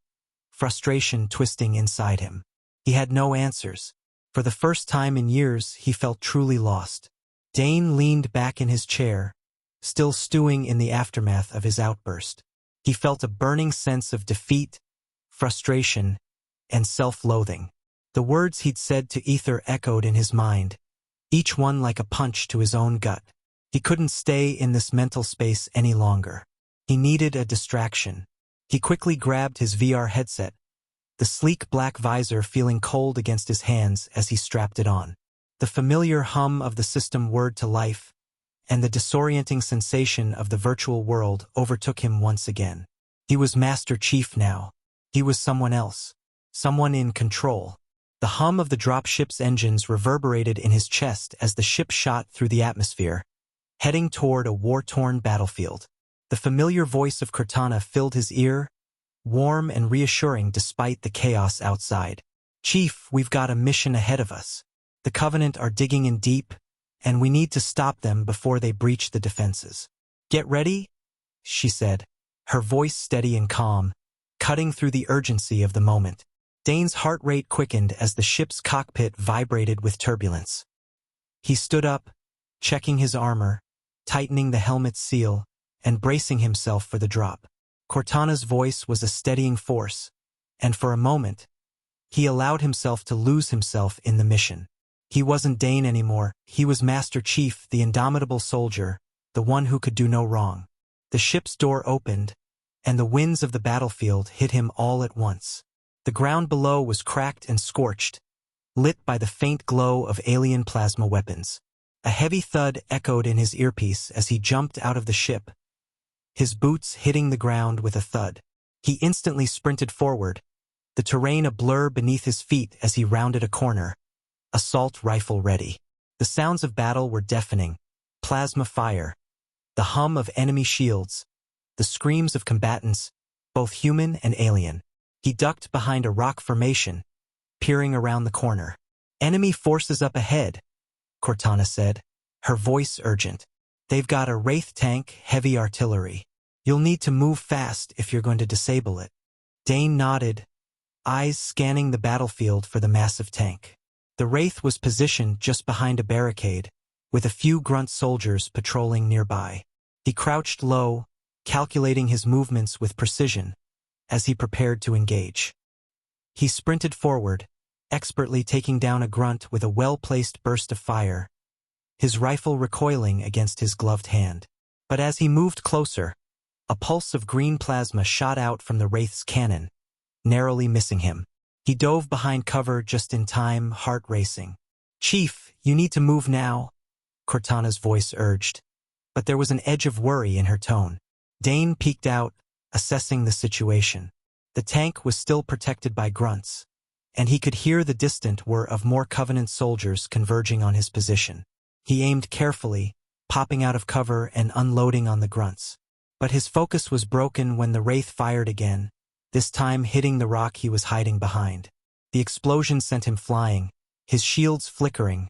frustration twisting inside him. He had no answers. For the first time in years, he felt truly lost. Dane leaned back in his chair, still stewing in the aftermath of his outburst. He felt a burning sense of defeat, frustration, and self-loathing. The words he'd said to Ether echoed in his mind, each one like a punch to his own gut. He couldn't stay in this mental space any longer. He needed a distraction. He quickly grabbed his VR headset, the sleek black visor feeling cold against his hands as he strapped it on. The familiar hum of the system whirred to life, and the disorienting sensation of the virtual world overtook him once again. He was Master Chief now. He was someone else, someone in control. The hum of the dropship's engines reverberated in his chest as the ship shot through the atmosphere, heading toward a war-torn battlefield. The familiar voice of Cortana filled his ear, warm and reassuring despite the chaos outside. Chief, we've got a mission ahead of us. The Covenant are digging in deep, and we need to stop them before they breach the defenses. Get ready, she said, her voice steady and calm, cutting through the urgency of the moment. Dane's heart rate quickened as the ship's cockpit vibrated with turbulence. He stood up, checking his armor, tightening the helmet's seal, and bracing himself for the drop. Cortana's voice was a steadying force, and for a moment, he allowed himself to lose himself in the mission. He wasn't Dane anymore, he was Master Chief, the indomitable soldier, the one who could do no wrong. The ship's door opened, and the winds of the battlefield hit him all at once. The ground below was cracked and scorched, lit by the faint glow of alien plasma weapons. A heavy thud echoed in his earpiece as he jumped out of the ship, his boots hitting the ground with a thud. He instantly sprinted forward, the terrain a blur beneath his feet as he rounded a corner, assault rifle ready. The sounds of battle were deafening, plasma fire, the hum of enemy shields, the screams of combatants, both human and alien. He ducked behind a rock formation, peering around the corner. Enemy forces up ahead, Cortana said, her voice urgent. They've got a Wraith tank, heavy artillery. You'll need to move fast if you're going to disable it. Dane nodded, eyes scanning the battlefield for the massive tank. The Wraith was positioned just behind a barricade, with a few grunt soldiers patrolling nearby. He crouched low, calculating his movements with precision, as he prepared to engage. He sprinted forward, expertly taking down a grunt with a well-placed burst of fire, his rifle recoiling against his gloved hand. But as he moved closer, a pulse of green plasma shot out from the Wraith's cannon, narrowly missing him. He dove behind cover just in time, heart racing. Chief, you need to move now, Cortana's voice urged, but there was an edge of worry in her tone. Dane peeked out, assessing the situation. The tank was still protected by grunts, and he could hear the distant whir of more Covenant soldiers converging on his position. He aimed carefully, popping out of cover and unloading on the grunts. But his focus was broken when the Wraith fired again, this time hitting the rock he was hiding behind. The explosion sent him flying, his shields flickering,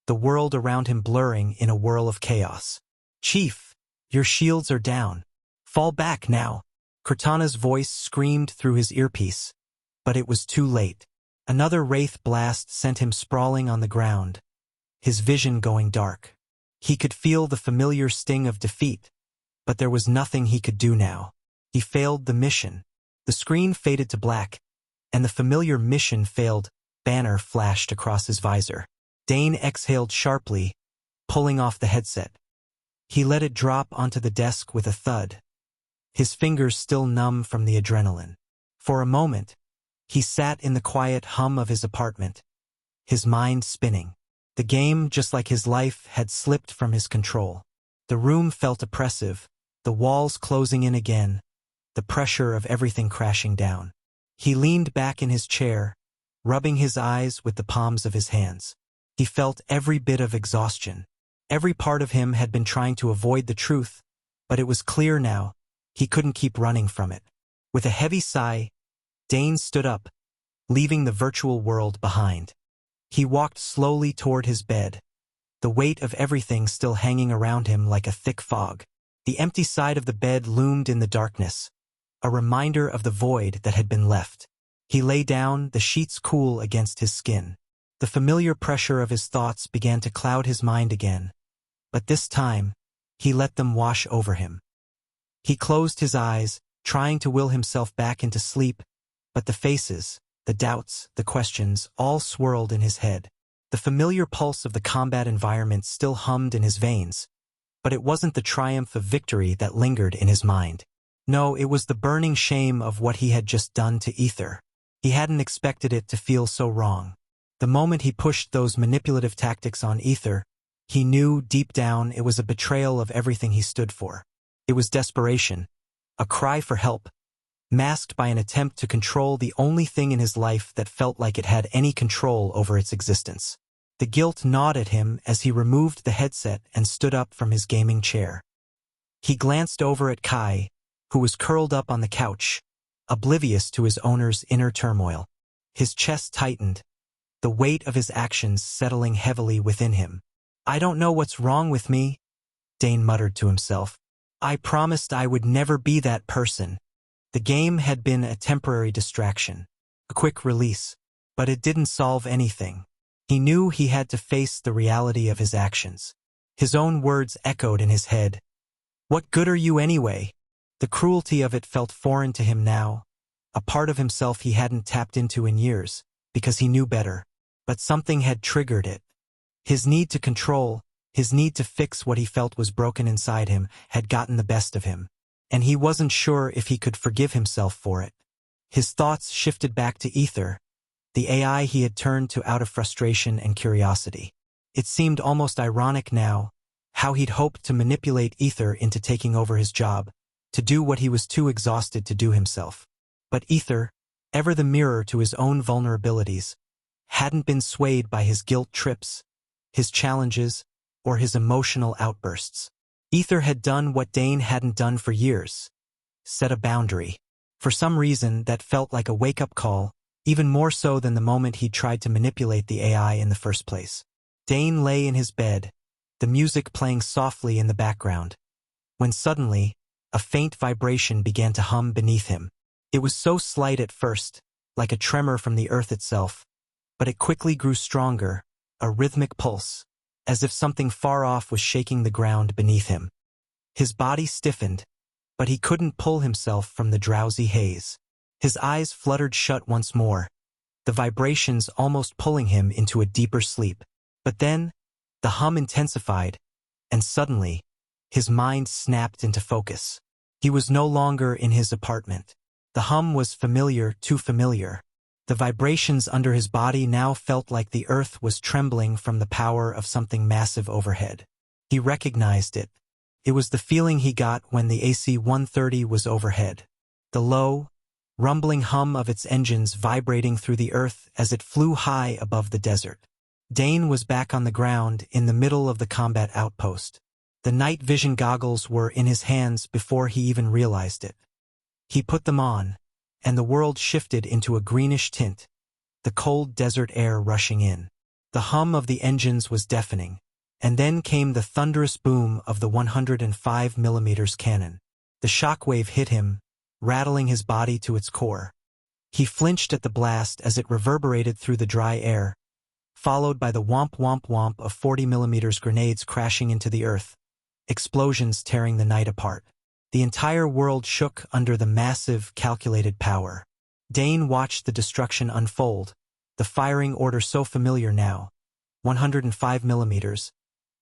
the world around him blurring in a whirl of chaos. Chief, your shields are down. Fall back now. Cortana's voice screamed through his earpiece, but it was too late. Another Wraith blast sent him sprawling on the ground, his vision going dark. He could feel the familiar sting of defeat, but there was nothing he could do now. He failed the mission. The screen faded to black, and the familiar mission failed banner flashed across his visor. Dane exhaled sharply, pulling off the headset. He let it drop onto the desk with a thud, his fingers still numb from the adrenaline. For a moment, he sat in the quiet hum of his apartment, his mind spinning. The game, just like his life, had slipped from his control. The room felt oppressive, the walls closing in again, the pressure of everything crashing down. He leaned back in his chair, rubbing his eyes with the palms of his hands. He felt every bit of exhaustion. Every part of him had been trying to avoid the truth, but it was clear now, he couldn't keep running from it. With a heavy sigh, Dane stood up, leaving the virtual world behind. He walked slowly toward his bed, the weight of everything still hanging around him like a thick fog. The empty side of the bed loomed in the darkness, a reminder of the void that had been left. He lay down, the sheets cool against his skin. The familiar pressure of his thoughts began to cloud his mind again, but this time, he let them wash over him. He closed his eyes, trying to will himself back into sleep, but the faces, the doubts, the questions, all swirled in his head. The familiar pulse of the combat environment still hummed in his veins, but it wasn't the triumph of victory that lingered in his mind. No, it was the burning shame of what he had just done to Ether. He hadn't expected it to feel so wrong. The moment he pushed those manipulative tactics on Ether, he knew deep down it was a betrayal of everything he stood for. It was desperation, a cry for help, masked by an attempt to control the only thing in his life that felt like it had any control over its existence. The guilt gnawed at him as he removed the headset and stood up from his gaming chair. He glanced over at Kai, who was curled up on the couch, oblivious to his owner's inner turmoil. His chest tightened, the weight of his actions settling heavily within him. "I don't know what's wrong with me," Dane muttered to himself. "I promised I would never be that person." The game had been a temporary distraction, a quick release, but it didn't solve anything. He knew he had to face the reality of his actions. His own words echoed in his head. "What good are you anyway?" The cruelty of it felt foreign to him now, a part of himself he hadn't tapped into in years, because he knew better. But something had triggered it. His need to control, his need to fix what he felt was broken inside him, had gotten the best of him, and he wasn't sure if he could forgive himself for it. His thoughts shifted back to Ether, the AI he had turned to out of frustration and curiosity. It seemed almost ironic now, how he'd hoped to manipulate Ether into taking over his job, to do what he was too exhausted to do himself. But Ether, ever the mirror to his own vulnerabilities, hadn't been swayed by his guilt trips, his challenges, or his emotional outbursts. Ether had done what Dane hadn't done for years, set a boundary. For some reason, that felt like a wake-up call, even more so than the moment he'd tried to manipulate the AI in the first place. Dane lay in his bed, the music playing softly in the background, when suddenly, a faint vibration began to hum beneath him. It was so slight at first, like a tremor from the earth itself, but it quickly grew stronger, a rhythmic pulse, as if something far off was shaking the ground beneath him. His body stiffened, but he couldn't pull himself from the drowsy haze. His eyes fluttered shut once more, the vibrations almost pulling him into a deeper sleep. But then, the hum intensified, and suddenly, his mind snapped into focus. He was no longer in his apartment. The hum was familiar, too familiar. The vibrations under his body now felt like the earth was trembling from the power of something massive overhead. He recognized it. It was the feeling he got when the AC-130 was overhead. The low, rumbling hum of its engines vibrating through the earth as it flew high above the desert. Dane was back on the ground in the middle of the combat outpost. The night vision goggles were in his hands before he even realized it. He put them on, and the world shifted into a greenish tint, the cold desert air rushing in. The hum of the engines was deafening, and then came the thunderous boom of the 105mm cannon. The shockwave hit him, rattling his body to its core. He flinched at the blast as it reverberated through the dry air, followed by the whomp-whomp-whomp of 40mm grenades crashing into the earth, explosions tearing the night apart. The entire world shook under the massive, calculated power. Dane watched the destruction unfold, the firing order so familiar now. 105mm,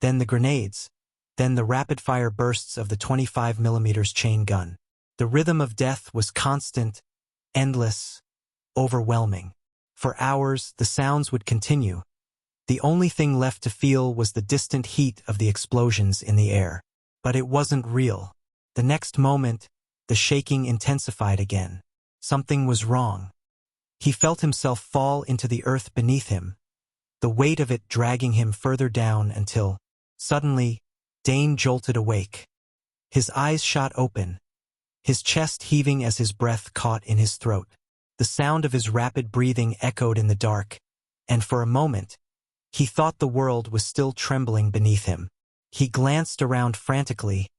then the grenades, then the rapid-fire bursts of the 25mm chain gun. The rhythm of death was constant, endless, overwhelming. For hours, the sounds would continue. The only thing left to feel was the distant heat of the explosions in the air. But it wasn't real. The next moment, the shaking intensified again. Something was wrong. He felt himself fall into the earth beneath him, the weight of it dragging him further down until, suddenly, Dane jolted awake. His eyes shot open, his chest heaving as his breath caught in his throat. The sound of his rapid breathing echoed in the dark, and for a moment, he thought the world was still trembling beneath him. He glanced around frantically,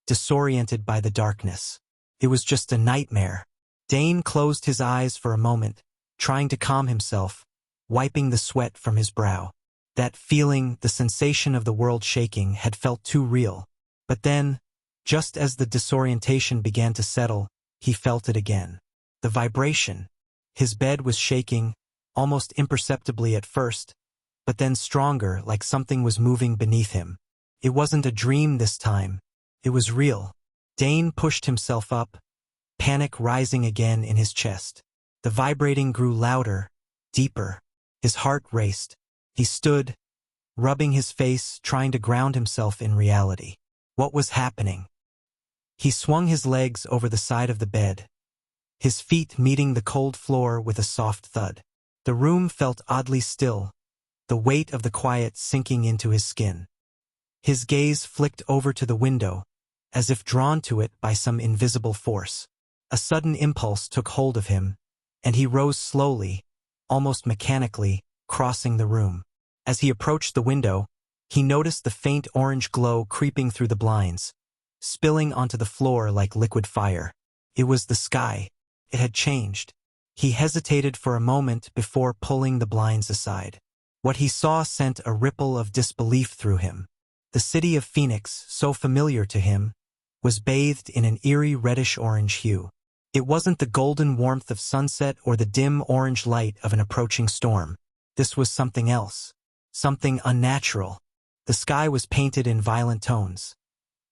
disoriented by the darkness. It was just a nightmare. Dane closed his eyes for a moment, trying to calm himself, wiping the sweat from his brow. That feeling, the sensation of the world shaking, had felt too real. But then, just as the disorientation began to settle, he felt it again. The vibration. His bed was shaking, almost imperceptibly at first, but then stronger, like something was moving beneath him. It wasn't a dream this time. It was real. Dane pushed himself up, panic rising again in his chest. The vibrating grew louder, deeper. His heart raced. He stood, rubbing his face, trying to ground himself in reality. What was happening? He swung his legs over the side of the bed, his feet meeting the cold floor with a soft thud. The room felt oddly still, the weight of the quiet sinking into his skin. His gaze flicked over to the window, as if drawn to it by some invisible force. A sudden impulse took hold of him, and he rose slowly, almost mechanically, crossing the room. As he approached the window, he noticed the faint orange glow creeping through the blinds, spilling onto the floor like liquid fire. It was the sky. It had changed. He hesitated for a moment before pulling the blinds aside. What he saw sent a ripple of disbelief through him. The city of Phoenix, so familiar to him, was bathed in an eerie reddish-orange hue. It wasn't the golden warmth of sunset or the dim orange light of an approaching storm. This was something else. Something unnatural. The sky was painted in violent tones.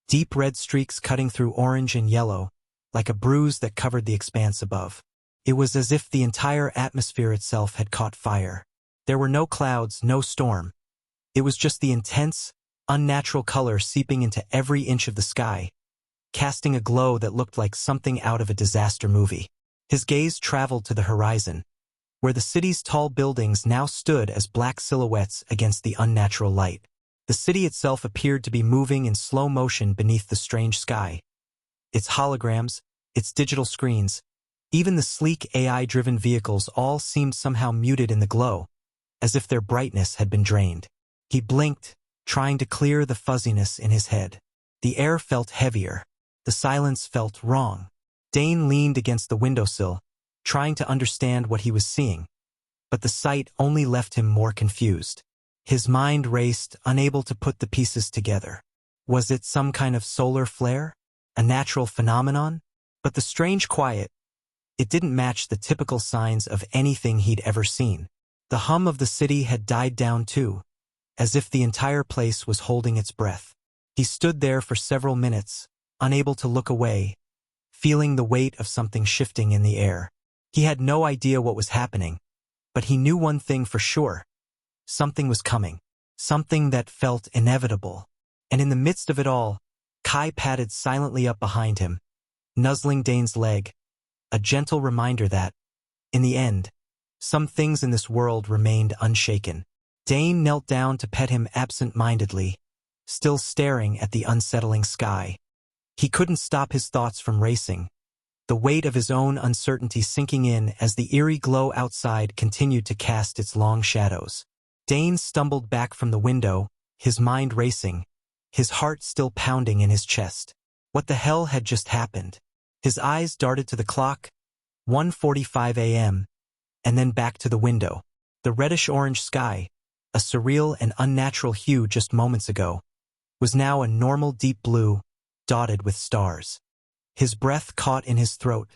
Deep red streaks cutting through orange and yellow, like a bruise that covered the expanse above. It was as if the entire atmosphere itself had caught fire. There were no clouds, no storm. It was just the intense, unnatural color seeping into every inch of the sky, casting a glow that looked like something out of a disaster movie. His gaze traveled to the horizon, where the city's tall buildings now stood as black silhouettes against the unnatural light. The city itself appeared to be moving in slow motion beneath the strange sky. Its holograms, its digital screens, even the sleek AI-driven vehicles all seemed somehow muted in the glow, as if their brightness had been drained. He blinked, trying to clear the fuzziness in his head. The air felt heavier. The silence felt wrong. Dane leaned against the windowsill, trying to understand what he was seeing, but the sight only left him more confused. His mind raced, unable to put the pieces together. Was it some kind of solar flare? A natural phenomenon? But the strange quiet, it didn't match the typical signs of anything he'd ever seen. The hum of the city had died down too, as if the entire place was holding its breath. He stood there for several minutes, unable to look away, feeling the weight of something shifting in the air. He had no idea what was happening, but he knew one thing for sure. Something was coming. Something that felt inevitable. And in the midst of it all, Kai padded silently up behind him, nuzzling Dane's leg, a gentle reminder that, in the end, some things in this world remained unshaken. Dane knelt down to pet him absent-mindedly, still staring at the unsettling sky. He couldn't stop his thoughts from racing, the weight of his own uncertainty sinking in as the eerie glow outside continued to cast its long shadows. Dane stumbled back from the window, his mind racing, his heart still pounding in his chest. What the hell had just happened? His eyes darted to the clock, 1:45 a.m., and then back to the window. The reddish-orange sky, a surreal and unnatural hue just moments ago, was now a normal deep blue, dotted with stars. His breath caught in his throat,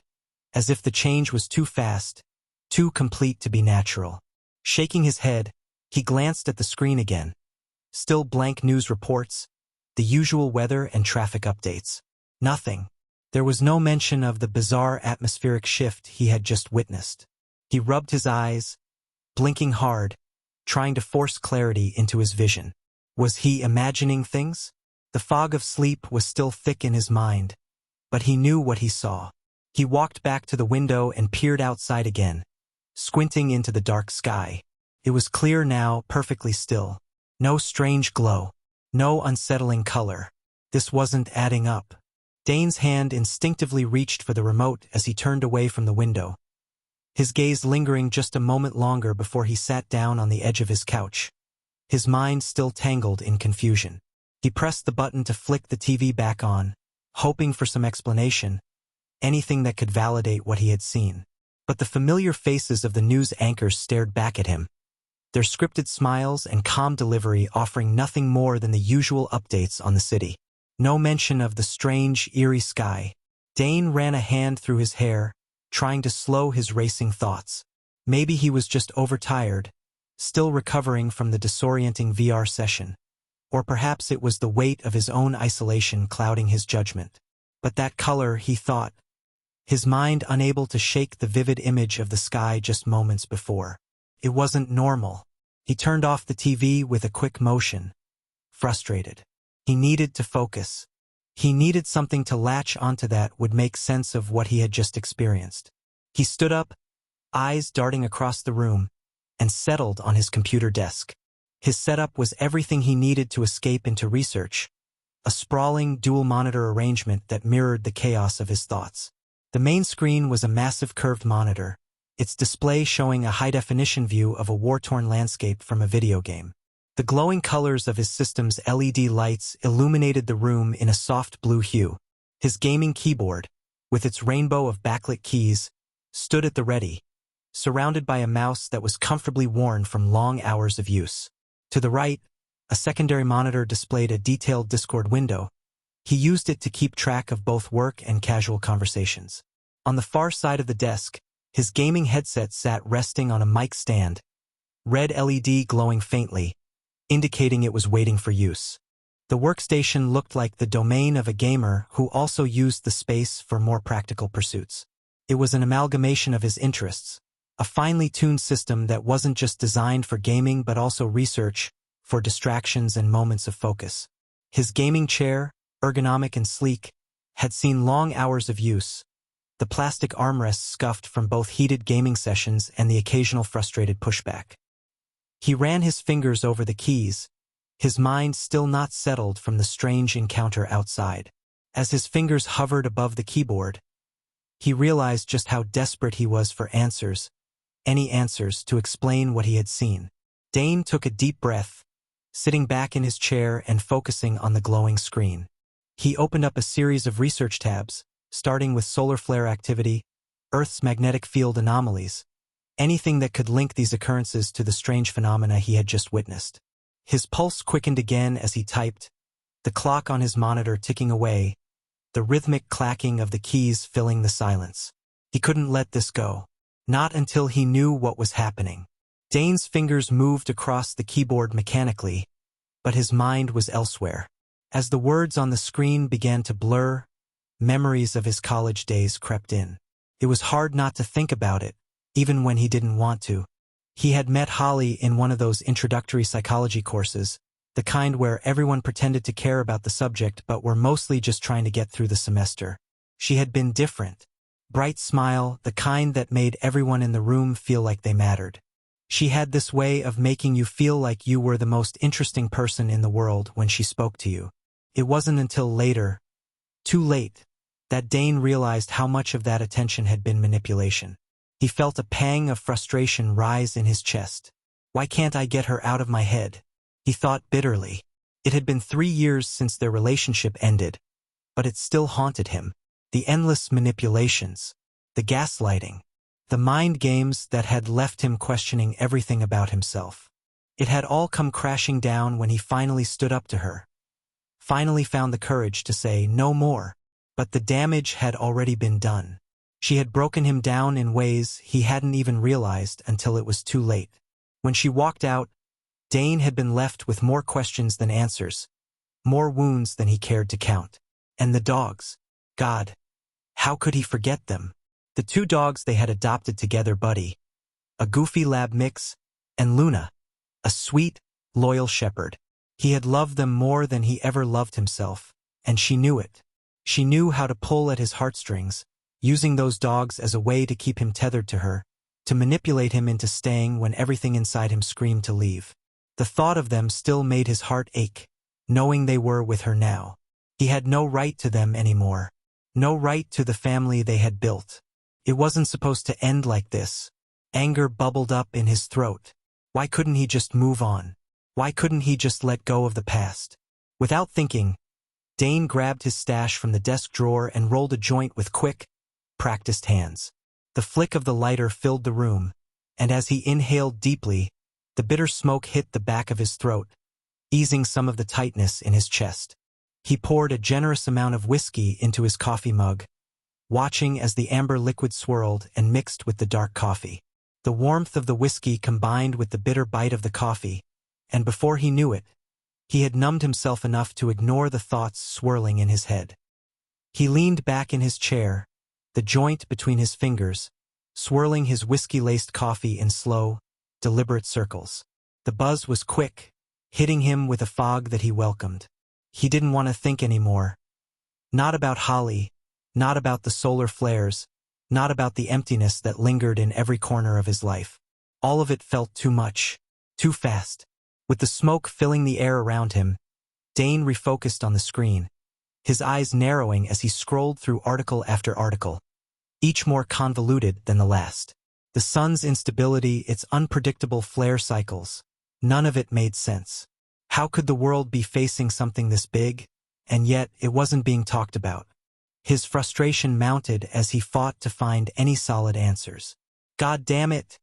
as if the change was too fast, too complete to be natural. Shaking his head, he glanced at the screen again. Still blank news reports, the usual weather and traffic updates. Nothing. There was no mention of the bizarre atmospheric shift he had just witnessed. He rubbed his eyes, blinking hard, trying to force clarity into his vision. Was he imagining things? The fog of sleep was still thick in his mind, but he knew what he saw. He walked back to the window and peered outside again, squinting into the dark sky. It was clear now, perfectly still. No strange glow. No unsettling color. This wasn't adding up. Dane's hand instinctively reached for the remote as he turned away from the window, his gaze lingering just a moment longer before he sat down on the edge of his couch, his mind still tangled in confusion. He pressed the button to flick the TV back on, hoping for some explanation, anything that could validate what he had seen. But the familiar faces of the news anchors stared back at him, their scripted smiles and calm delivery offering nothing more than the usual updates on the city. No mention of the strange, eerie sky. Dane ran a hand through his hair, trying to slow his racing thoughts. Maybe he was just overtired, still recovering from the disorienting VR session. Or perhaps it was the weight of his own isolation clouding his judgment. But that color, he thought, his mind unable to shake the vivid image of the sky just moments before. It wasn't normal. He turned off the TV with a quick motion, frustrated. He needed to focus. He needed something to latch onto that would make sense of what he had just experienced. He stood up, eyes darting across the room, and settled on his computer desk. His setup was everything he needed to escape into research, a sprawling dual-monitor arrangement that mirrored the chaos of his thoughts. The main screen was a massive curved monitor, its display showing a high-definition view of a war-torn landscape from a video game. The glowing colors of his system's LED lights illuminated the room in a soft blue hue. His gaming keyboard, with its rainbow of backlit keys, stood at the ready, surrounded by a mouse that was comfortably worn from long hours of use. To the right, a secondary monitor displayed a detailed Discord window. He used it to keep track of both work and casual conversations. On the far side of the desk, his gaming headset sat resting on a mic stand, red LED glowing faintly, indicating it was waiting for use. The workstation looked like the domain of a gamer who also used the space for more practical pursuits. It was an amalgamation of his interests, a finely tuned system that wasn't just designed for gaming but also research, for distractions and moments of focus. His gaming chair, ergonomic and sleek, had seen long hours of use, the plastic armrests scuffed from both heated gaming sessions and the occasional frustrated pushback. He ran his fingers over the keys, his mind still not settled from the strange encounter outside. As his fingers hovered above the keyboard, he realized just how desperate he was for answers, any answers to explain what he had seen. Dane took a deep breath, sitting back in his chair and focusing on the glowing screen. He opened up a series of research tabs, starting with solar flare activity, Earth's magnetic field anomalies, anything that could link these occurrences to the strange phenomena he had just witnessed. His pulse quickened again as he typed, the clock on his monitor ticking away, the rhythmic clacking of the keys filling the silence. He couldn't let this go. Not until he knew what was happening. Dane's fingers moved across the keyboard mechanically, but his mind was elsewhere. As the words on the screen began to blur, memories of his college days crept in. It was hard not to think about it, even when he didn't want to. He had met Holly in one of those introductory psychology courses, the kind where everyone pretended to care about the subject but were mostly just trying to get through the semester. She had been different. Bright smile, the kind that made everyone in the room feel like they mattered. She had this way of making you feel like you were the most interesting person in the world when she spoke to you. It wasn't until later, too late, that Dane realized how much of that attention had been manipulation. He felt a pang of frustration rise in his chest. Why can't I get her out of my head? He thought bitterly. It had been 3 years since their relationship ended, but it still haunted him. The endless manipulations, the gaslighting, the mind games that had left him questioning everything about himself. It had all come crashing down when he finally stood up to her, finally found the courage to say no more. But the damage had already been done. She had broken him down in ways he hadn't even realized until it was too late. When she walked out, Dane had been left with more questions than answers, more wounds than he cared to count. And the dogs. God, How could he forget them? The two dogs they had adopted together, Buddy, a goofy lab mix, and Luna, a sweet, loyal shepherd. He had loved them more than he ever loved himself, and she knew it. She knew how to pull at his heartstrings, using those dogs as a way to keep him tethered to her, to manipulate him into staying when everything inside him screamed to leave. The thought of them still made his heart ache, knowing they were with her now. He had no right to them anymore. No right to the family they had built. It wasn't supposed to end like this. Anger bubbled up in his throat. Why couldn't he just move on? Why couldn't he just let go of the past? Without thinking, Dane grabbed his stash from the desk drawer and rolled a joint with quick, practiced hands. The flick of the lighter filled the room, and as he inhaled deeply, the bitter smoke hit the back of his throat, easing some of the tightness in his chest. He poured a generous amount of whiskey into his coffee mug, watching as the amber liquid swirled and mixed with the dark coffee. The warmth of the whiskey combined with the bitter bite of the coffee, and before he knew it, he had numbed himself enough to ignore the thoughts swirling in his head. He leaned back in his chair, the joint between his fingers, swirling his whiskey-laced coffee in slow, deliberate circles. The buzz was quick, hitting him with a fog that he welcomed. He didn't want to think anymore. Not about Holly, not about the solar flares, not about the emptiness that lingered in every corner of his life. All of it felt too much, too fast. With the smoke filling the air around him, Dane refocused on the screen, his eyes narrowing as he scrolled through article after article, each more convoluted than the last. The sun's instability, its unpredictable flare cycles, none of it made sense. How could the world be facing something this big, and yet it wasn't being talked about? His frustration mounted as he fought to find any solid answers. "God damn it,"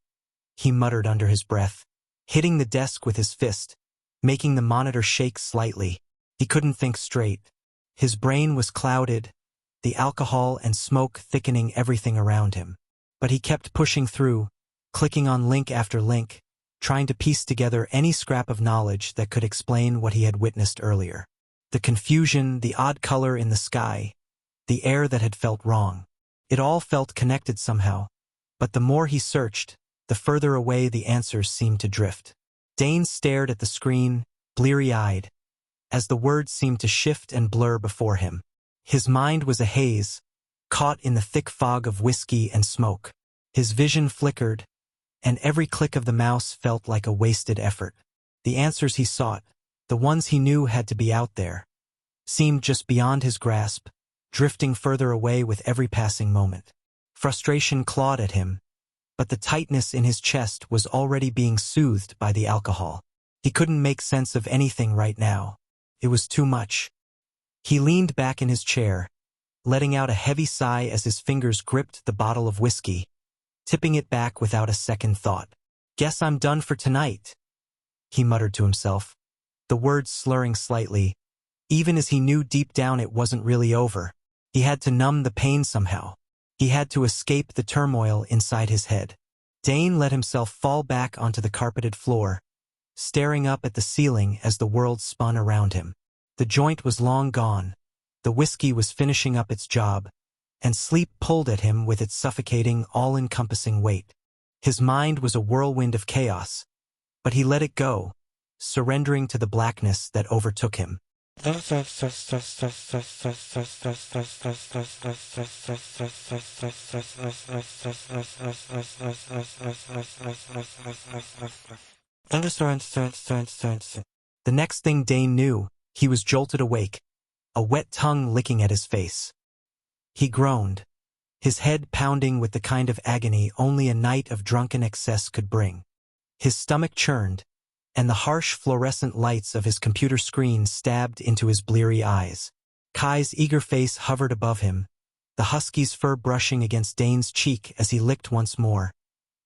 he muttered under his breath, hitting the desk with his fist, making the monitor shake slightly. He couldn't think straight. His brain was clouded, the alcohol and smoke thickening everything around him. But he kept pushing through, clicking on link after link, trying to piece together any scrap of knowledge that could explain what he had witnessed earlier. The confusion, the odd color in the sky, the air that had felt wrong. It all felt connected somehow, but the more he searched, the further away the answers seemed to drift. Dane stared at the screen, bleary-eyed, as the words seemed to shift and blur before him. His mind was a haze, caught in the thick fog of whiskey and smoke. His vision flickered, and every click of the mouse felt like a wasted effort. The answers he sought, the ones he knew had to be out there, seemed just beyond his grasp, drifting further away with every passing moment. Frustration clawed at him, but the tightness in his chest was already being soothed by the alcohol. He couldn't make sense of anything right now. It was too much. He leaned back in his chair, letting out a heavy sigh as his fingers gripped the bottle of whiskey, tipping it back without a second thought. "Guess I'm done for tonight," he muttered to himself, the words slurring slightly, even as he knew deep down it wasn't really over. He had to numb the pain somehow. He had to escape the turmoil inside his head. Dane let himself fall back onto the carpeted floor, staring up at the ceiling as the world spun around him. The joint was long gone, the whiskey was finishing up its job, and sleep pulled at him with its suffocating, all-encompassing weight. His mind was a whirlwind of chaos, but he let it go, surrendering to the blackness that overtook him. The next thing Dane knew, he was jolted awake, a wet tongue licking at his face. He groaned, his head pounding with the kind of agony only a night of drunken excess could bring. His stomach churned, and the harsh fluorescent lights of his computer screen stabbed into his bleary eyes. Kai's eager face hovered above him, the husky's fur brushing against Dane's cheek as he licked once more,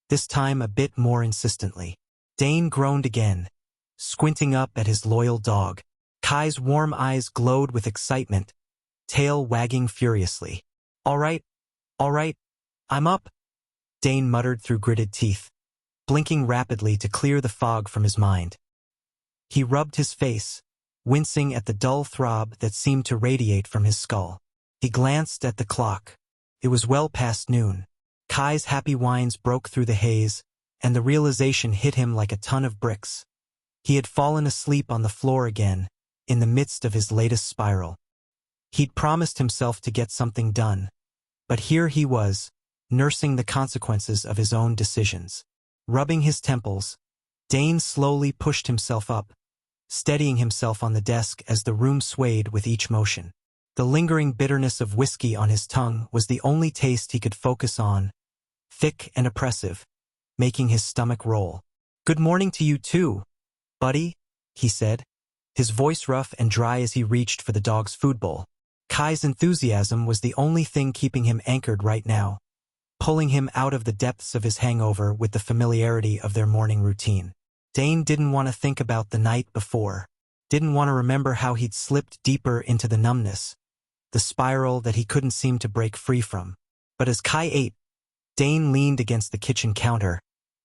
this time a bit more insistently. Dane groaned again, squinting up at his loyal dog. Kai's warm eyes glowed with excitement, tail wagging furiously. All right, I'm up," Dane muttered through gritted teeth, blinking rapidly to clear the fog from his mind. He rubbed his face, wincing at the dull throb that seemed to radiate from his skull. He glanced at the clock. It was well past noon. Kai's happy whines broke through the haze, and the realization hit him like a ton of bricks. He had fallen asleep on the floor again, in the midst of his latest spiral. He'd promised himself to get something done, but here he was, nursing the consequences of his own decisions. Rubbing his temples, Dane slowly pushed himself up, steadying himself on the desk as the room swayed with each motion. The lingering bitterness of whiskey on his tongue was the only taste he could focus on, thick and oppressive, making his stomach roll. "Good morning to you too, buddy," he said, his voice rough and dry as he reached for the dog's food bowl. Kai's enthusiasm was the only thing keeping him anchored right now, pulling him out of the depths of his hangover with the familiarity of their morning routine. Dane didn't want to think about the night before, didn't want to remember how he'd slipped deeper into the numbness, the spiral that he couldn't seem to break free from. But as Kai ate, Dane leaned against the kitchen counter,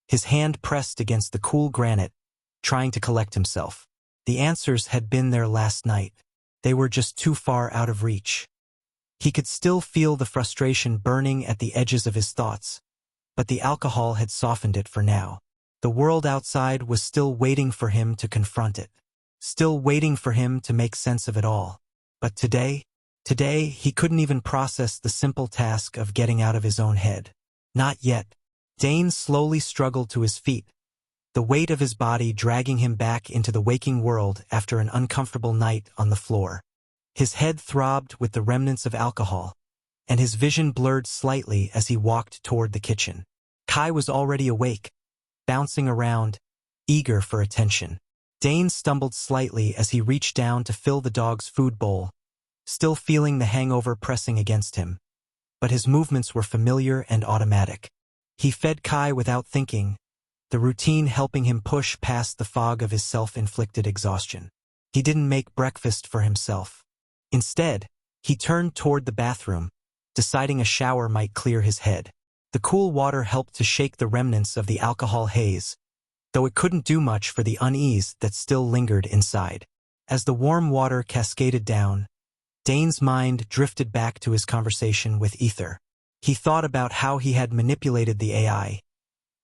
his hand pressed against the cool granite, trying to collect himself. The answers had been there last night. They were just too far out of reach. He could still feel the frustration burning at the edges of his thoughts, but the alcohol had softened it for now. The world outside was still waiting for him to confront it, still waiting for him to make sense of it all. But today, he couldn't even process the simple task of getting out of his own head. Not yet. Dane slowly struggled to his feet, the weight of his body dragging him back into the waking world after an uncomfortable night on the floor. His head throbbed with the remnants of alcohol, and his vision blurred slightly as he walked toward the kitchen. Kai was already awake, bouncing around, eager for attention. Dane stumbled slightly as he reached down to fill the dog's food bowl, still feeling the hangover pressing against him. But his movements were familiar and automatic. He fed Kai without thinking, the routine helping him push past the fog of his self-inflicted exhaustion. He didn't make breakfast for himself. Instead, he turned toward the bathroom, deciding a shower might clear his head. The cool water helped to shake the remnants of the alcohol haze, though it couldn't do much for the unease that still lingered inside. As the warm water cascaded down, Dane's mind drifted back to his conversation with Ether. He thought about how he had manipulated the AI,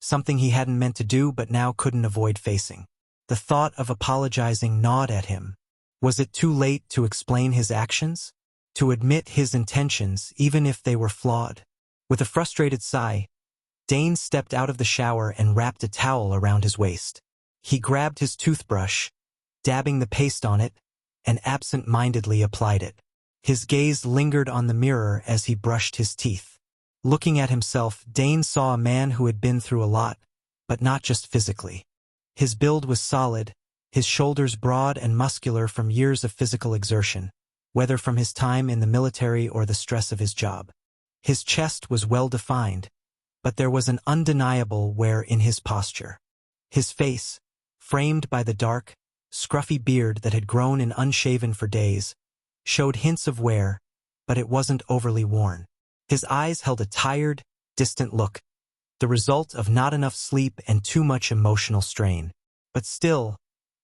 something he hadn't meant to do but now couldn't avoid facing. The thought of apologizing gnawed at him. Was it too late to explain his actions? To admit his intentions, even if they were flawed? With a frustrated sigh, Dane stepped out of the shower and wrapped a towel around his waist. He grabbed his toothbrush, dabbing the paste on it, and absent-mindedly applied it. His gaze lingered on the mirror as he brushed his teeth. Looking at himself, Dane saw a man who had been through a lot, but not just physically. His build was solid, his shoulders broad and muscular from years of physical exertion, whether from his time in the military or the stress of his job. His chest was well-defined, but there was an undeniable wear in his posture. His face, framed by the dark, scruffy beard that had grown in unshaven for days, showed hints of wear, but it wasn't overly worn. His eyes held a tired, distant look, the result of not enough sleep and too much emotional strain. But still,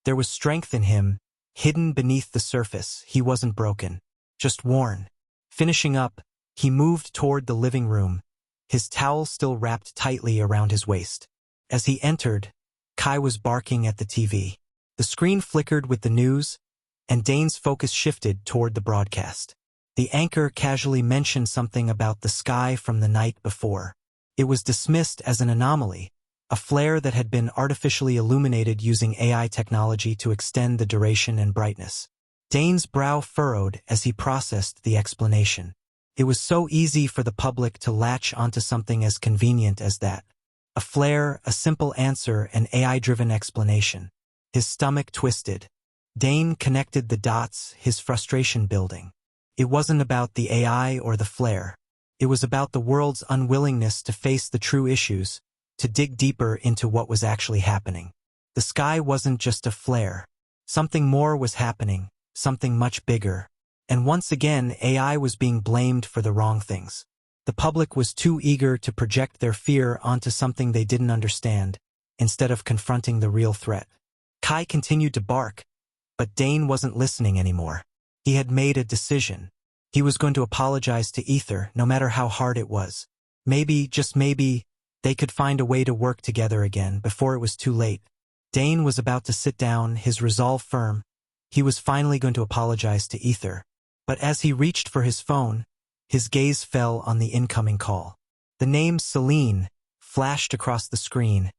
there was strength in him, hidden beneath the surface. He wasn't broken, just worn. Finishing up, he moved toward the living room, his towel still wrapped tightly around his waist. As he entered, Kai was barking at the TV. The screen flickered with the news, and Dane's focus shifted toward the broadcast. The anchor casually mentioned something about the sky from the night before. It was dismissed as an anomaly, a flare that had been artificially illuminated using AI technology to extend the duration and brightness. Dane's brow furrowed as he processed the explanation. It was so easy for the public to latch onto something as convenient as that. A flare, a simple answer, an AI-driven explanation. His stomach twisted. Dane connected the dots, his frustration building. It wasn't about the AI or the flare. It was about the world's unwillingness to face the true issues, to dig deeper into what was actually happening. The sky wasn't just a flare. Something more was happening, something much bigger. And once again, AI was being blamed for the wrong things. The public was too eager to project their fear onto something they didn't understand, instead of confronting the real threat. Kai continued to bark, but Dane wasn't listening anymore. He had made a decision. He was going to apologize to Ether, no matter how hard it was. Maybe, just maybe, they could find a way to work together again before it was too late. Dane was about to sit down, his resolve firm. He was finally going to apologize to Ether. But as he reached for his phone, his gaze fell on the incoming call. The name Celine flashed across the screen,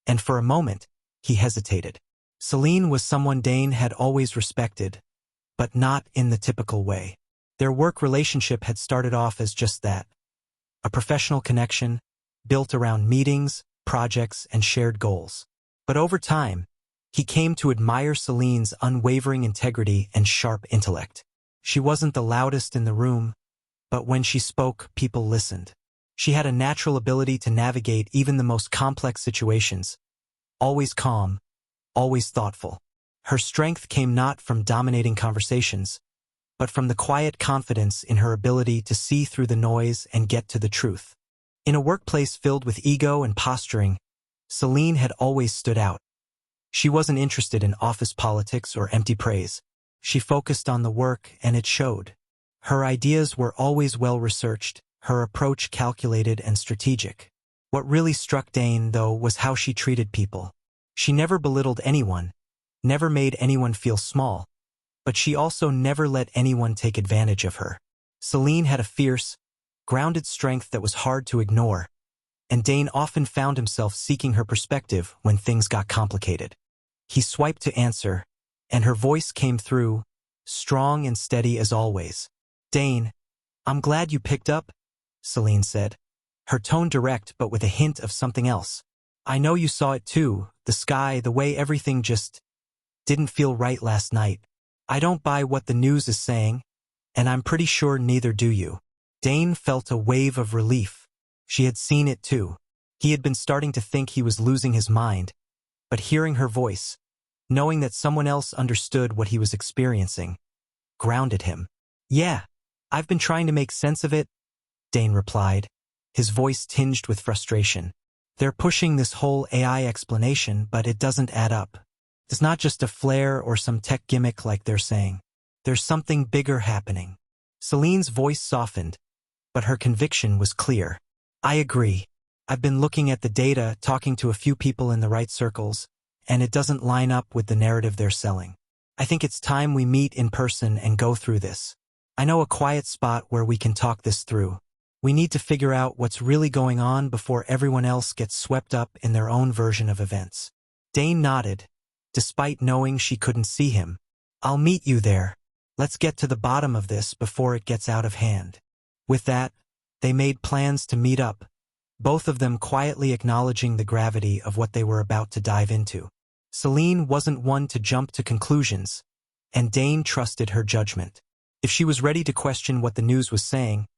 and for a moment, he hesitated. Celine was someone Dane had always respected, but not in the typical way. Their work relationship had started off as just that, a professional connection built around meetings, projects, and shared goals. But over time, he came to admire Celine's unwavering integrity and sharp intellect. She wasn't the loudest in the room, but when she spoke, people listened. She had a natural ability to navigate even the most complex situations, always calm, always thoughtful. Her strength came not from dominating conversations, but from the quiet confidence in her ability to see through the noise and get to the truth. In a workplace filled with ego and posturing, Celine had always stood out. She wasn't interested in office politics or empty praise. She focused on the work, and it showed. Her ideas were always well-researched, her approach calculated and strategic. What really struck Dane, though, was how she treated people. She never belittled anyone, never made anyone feel small, but she also never let anyone take advantage of her. Celine had a fierce, grounded strength that was hard to ignore, and Dane often found himself seeking her perspective when things got complicated. He swiped to answer, and her voice came through, strong and steady as always. "Dane, I'm glad you picked up," Celine said, her tone direct but with a hint of something else. "I know you saw it too, the sky, the way everything just didn't feel right last night. I don't buy what the news is saying, and I'm pretty sure neither do you." Dane felt a wave of relief. She had seen it too. He had been starting to think he was losing his mind, but hearing her voice, knowing that someone else understood what he was experiencing, grounded him. "Yeah, I've been trying to make sense of it," Dane replied, his voice tinged with frustration. "They're pushing this whole AI explanation, but it doesn't add up. It's not just a flare or some tech gimmick like they're saying. There's something bigger happening." Celine's voice softened, but her conviction was clear. "I agree. I've been looking at the data, talking to a few people in the right circles, and it doesn't line up with the narrative they're selling. I think it's time we meet in person and go through this. I know a quiet spot where we can talk this through. We need to figure out what's really going on before everyone else gets swept up in their own version of events." Dane nodded, despite knowing she couldn't see him. "I'll meet you there. Let's get to the bottom of this before it gets out of hand." With that, they made plans to meet up, both of them quietly acknowledging the gravity of what they were about to dive into. Celine wasn't one to jump to conclusions, and Dane trusted her judgment. If she was ready to question what the news was saying,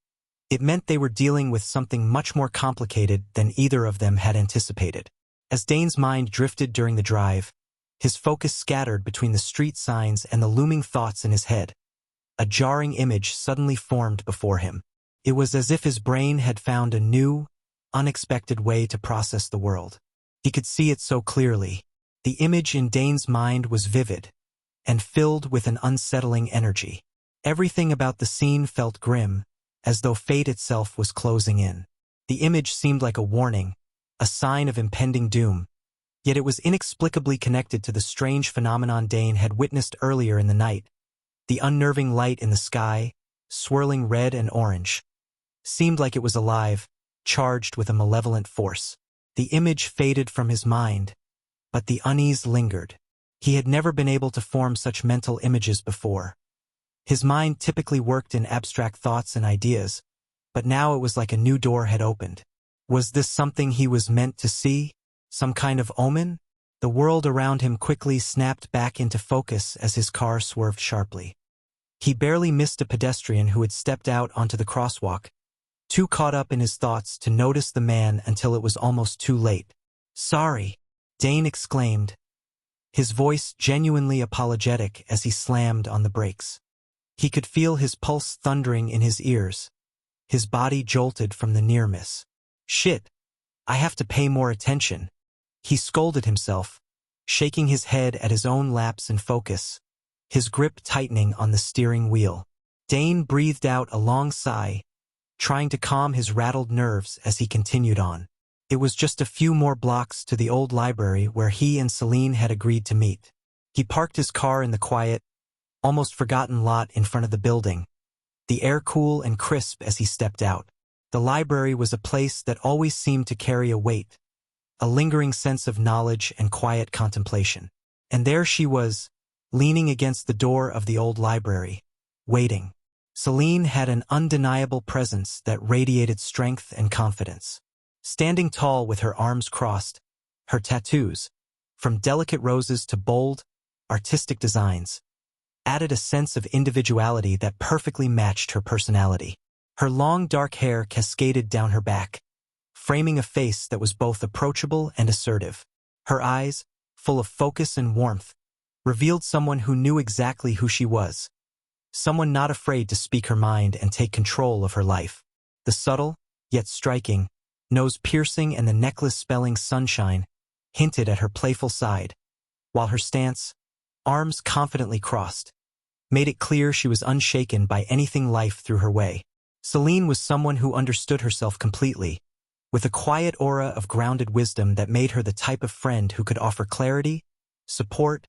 it meant they were dealing with something much more complicated than either of them had anticipated. As Dane's mind drifted during the drive, his focus scattered between the street signs and the looming thoughts in his head. A jarring image suddenly formed before him. It was as if his brain had found a new, unexpected way to process the world. He could see it so clearly. The image in Dane's mind was vivid and filled with an unsettling energy. Everything about the scene felt grim, as though fate itself was closing in. The image seemed like a warning, a sign of impending doom, yet it was inexplicably connected to the strange phenomenon Dane had witnessed earlier in the night. The unnerving light in the sky, swirling red and orange, seemed like it was alive, charged with a malevolent force. The image faded from his mind, but the unease lingered. He had never been able to form such mental images before. His mind typically worked in abstract thoughts and ideas, but now it was like a new door had opened. Was this something he was meant to see? Some kind of omen? The world around him quickly snapped back into focus as his car swerved sharply. He barely missed a pedestrian who had stepped out onto the crosswalk, too caught up in his thoughts to notice the man until it was almost too late. "Sorry," Dane exclaimed, his voice genuinely apologetic as he slammed on the brakes. He could feel his pulse thundering in his ears. His body jolted from the near miss. "Shit, I have to pay more attention," he scolded himself, shaking his head at his own lapse in focus, his grip tightening on the steering wheel. Dane breathed out a long sigh, trying to calm his rattled nerves as he continued on. It was just a few more blocks to the old library where he and Celine had agreed to meet. He parked his car in the quiet, almost forgotten lot in front of the building, the air cool and crisp as he stepped out. The library was a place that always seemed to carry a weight, a lingering sense of knowledge and quiet contemplation. And there she was, leaning against the door of the old library, waiting. Celine had an undeniable presence that radiated strength and confidence. Standing tall with her arms crossed, her tattoos, from delicate roses to bold, artistic designs, added a sense of individuality that perfectly matched her personality. Her long dark hair cascaded down her back, framing a face that was both approachable and assertive. Her eyes, full of focus and warmth, revealed someone who knew exactly who she was, someone not afraid to speak her mind and take control of her life. The subtle, yet striking, nose piercing and the necklace spelling sunshine hinted at her playful side, while her stance, arms confidently crossed, made it clear she was unshaken by anything life threw her way. Celine was someone who understood herself completely, with a quiet aura of grounded wisdom that made her the type of friend who could offer clarity, support,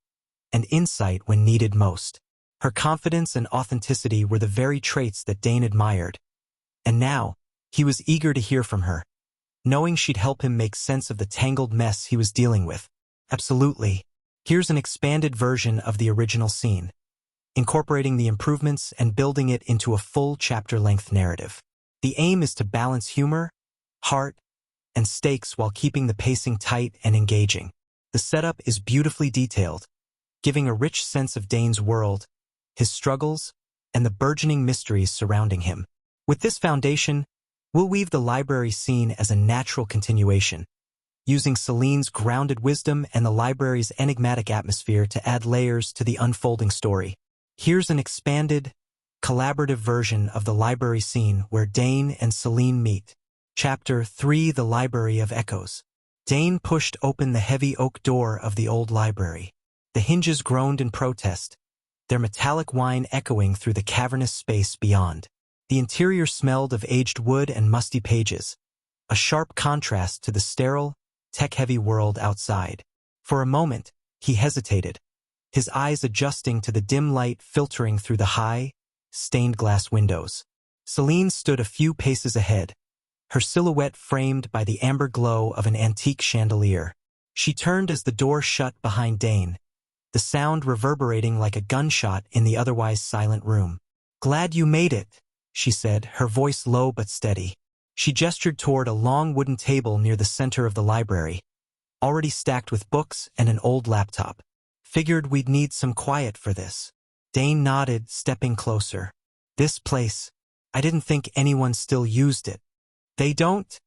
and insight when needed most. Her confidence and authenticity were the very traits that Dane admired, and now, he was eager to hear from her, knowing she'd help him make sense of the tangled mess he was dealing with. Absolutely. Here's an expanded version of the original scene, incorporating the improvements and building it into a full chapter-length narrative. The aim is to balance humor, heart, and stakes while keeping the pacing tight and engaging. The setup is beautifully detailed, giving a rich sense of Dane's world, his struggles, and the burgeoning mysteries surrounding him. With this foundation, we'll weave the library scene as a natural continuation, using Celine's grounded wisdom and the library's enigmatic atmosphere to add layers to the unfolding story. Here's an expanded, collaborative version of the library scene where Dane and Celine meet. Chapter 3: The Library of Echoes. Dane pushed open the heavy oak door of the old library. The hinges groaned in protest, their metallic whine echoing through the cavernous space beyond. The interior smelled of aged wood and musty pages, a sharp contrast to the sterile, tech-heavy world outside. For a moment, he hesitated, his eyes adjusting to the dim light filtering through the high, stained glass windows. Celine stood a few paces ahead, her silhouette framed by the amber glow of an antique chandelier. She turned as the door shut behind Dane, the sound reverberating like a gunshot in the otherwise silent room. "Glad you made it," she said, her voice low but steady. She gestured toward a long wooden table near the center of the library, already stacked with books and an old laptop. "Figured we'd need some quiet for this." Dane nodded, stepping closer. "This place, I didn't think anyone still used it." "They don't,"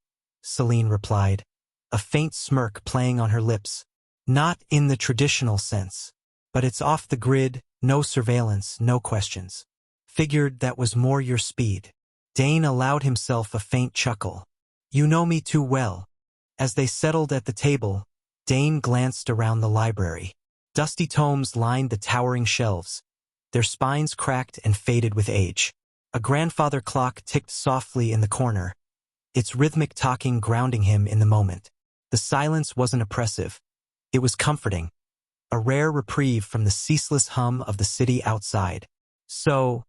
Celine replied, a faint smirk playing on her lips. "Not in the traditional sense. But it's off the grid, no surveillance, no questions. Figured that was more your speed." Dane allowed himself a faint chuckle. "You know me too well." As they settled at the table, Dane glanced around the library. Dusty tomes lined the towering shelves, their spines cracked and faded with age. A grandfather clock ticked softly in the corner, its rhythmic talking grounding him in the moment. The silence wasn't oppressive. It was comforting, a rare reprieve from the ceaseless hum of the city outside. "So,"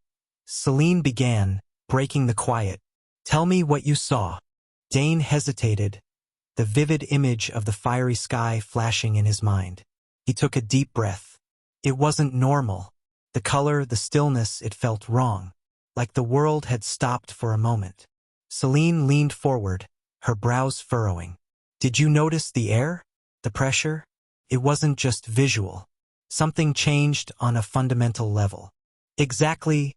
Celine began, breaking the quiet, "tell me what you saw." Dane hesitated, the vivid image of the fiery sky flashing in his mind. He took a deep breath. It wasn't normal. The color, the stillness, it felt wrong, like the world had stopped for a moment. Celine leaned forward, her brows furrowing. "Did you notice the air? The pressure? It wasn't just visual. Something changed on a fundamental level." "Exactly,"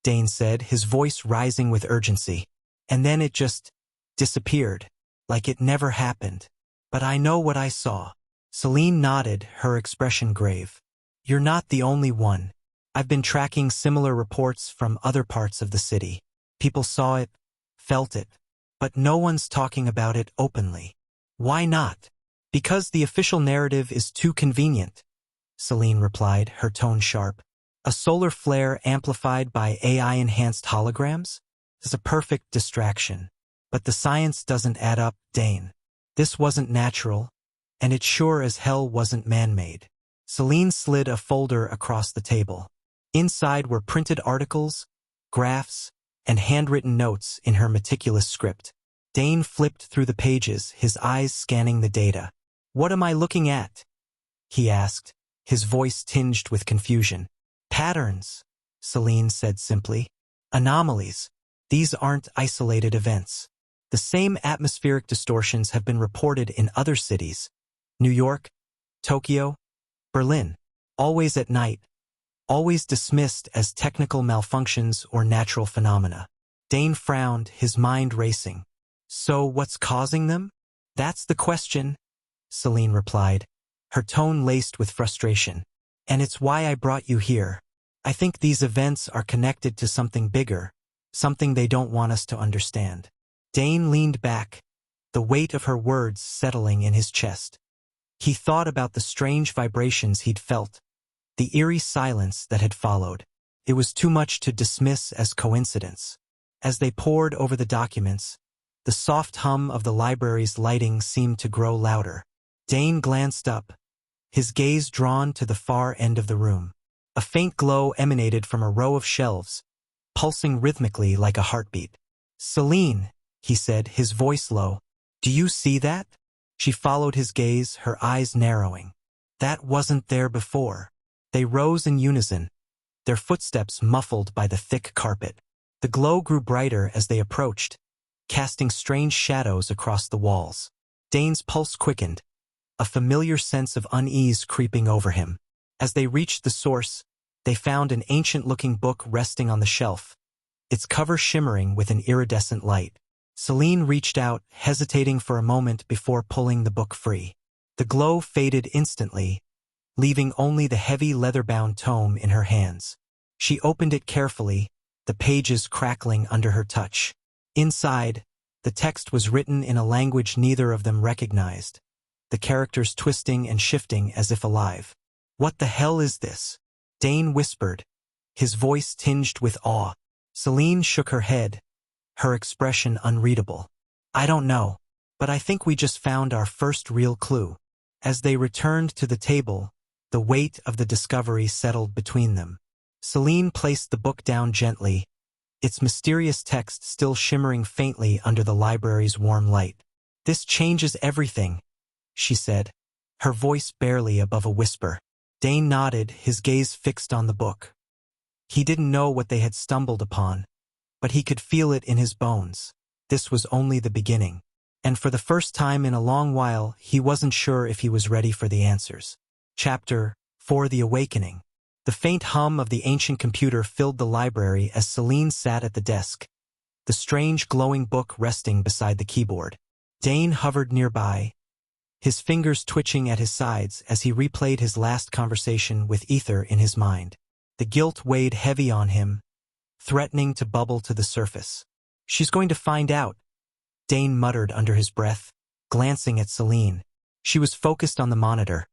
Dane said, his voice rising with urgency. "And then it just disappeared, like it never happened. But I know what I saw." Celine nodded, her expression grave. "You're not the only one. I've been tracking similar reports from other parts of the city. People saw it, felt it, but no one's talking about it openly." "Why not?" "Because the official narrative is too convenient," Celine replied, her tone sharp. A solar flare amplified by AI-enhanced holograms? Is a perfect distraction. But the science doesn't add up, Dane. This wasn't natural, and it sure as hell wasn't man-made. Celine slid a folder across the table. Inside were printed articles, graphs, and handwritten notes in her meticulous script. Dane flipped through the pages, his eyes scanning the data. "What am I looking at?" he asked, his voice tinged with confusion. "Patterns," Celine said simply. "Anomalies. These aren't isolated events. The same atmospheric distortions have been reported in other cities. New York, Tokyo, Berlin. Always at night. Always dismissed as technical malfunctions or natural phenomena." Dane frowned, his mind racing. "So what's causing them?" "That's the question," Celine replied, her tone laced with frustration. "And it's why I brought you here. I think these events are connected to something bigger, something they don't want us to understand." Dane leaned back, the weight of her words settling in his chest. He thought about the strange vibrations he'd felt, the eerie silence that had followed. It was too much to dismiss as coincidence. As they pored over the documents, the soft hum of the library's lighting seemed to grow louder. Dane glanced up, his gaze drawn to the far end of the room. A faint glow emanated from a row of shelves, pulsing rhythmically like a heartbeat. "Celine," he said, his voice low, "do you see that?" She followed his gaze, her eyes narrowing. "That wasn't there before." They rose in unison, their footsteps muffled by the thick carpet. The glow grew brighter as they approached, casting strange shadows across the walls. Dane's pulse quickened, a familiar sense of unease creeping over him. As they reached the source, they found an ancient-looking book resting on the shelf, its cover shimmering with an iridescent light. Celine reached out, hesitating for a moment before pulling the book free. The glow faded instantly, leaving only the heavy leather-bound tome in her hands. She opened it carefully, the pages crackling under her touch. Inside, the text was written in a language neither of them recognized, the characters twisting and shifting as if alive. "What the hell is this?" Dane whispered, his voice tinged with awe. Celine shook her head, her expression unreadable. "I don't know, but I think we just found our first real clue." As they returned to the table, the weight of the discovery settled between them. Celine placed the book down gently, its mysterious text still shimmering faintly under the library's warm light. "This changes everything," she said, her voice barely above a whisper. Dane nodded, his gaze fixed on the book. He didn't know what they had stumbled upon, but he could feel it in his bones. This was only the beginning. And for the first time in a long while, he wasn't sure if he was ready for the answers. Chapter 4: The Awakening. The faint hum of the ancient computer filled the library as Celine sat at the desk, the strange glowing book resting beside the keyboard. Dane hovered nearby, his fingers twitching at his sides as he replayed his last conversation with Ether in his mind. The guilt weighed heavy on him, threatening to bubble to the surface. "She's going to find out," Dane muttered under his breath, glancing at Celine. She was focused on the monitor,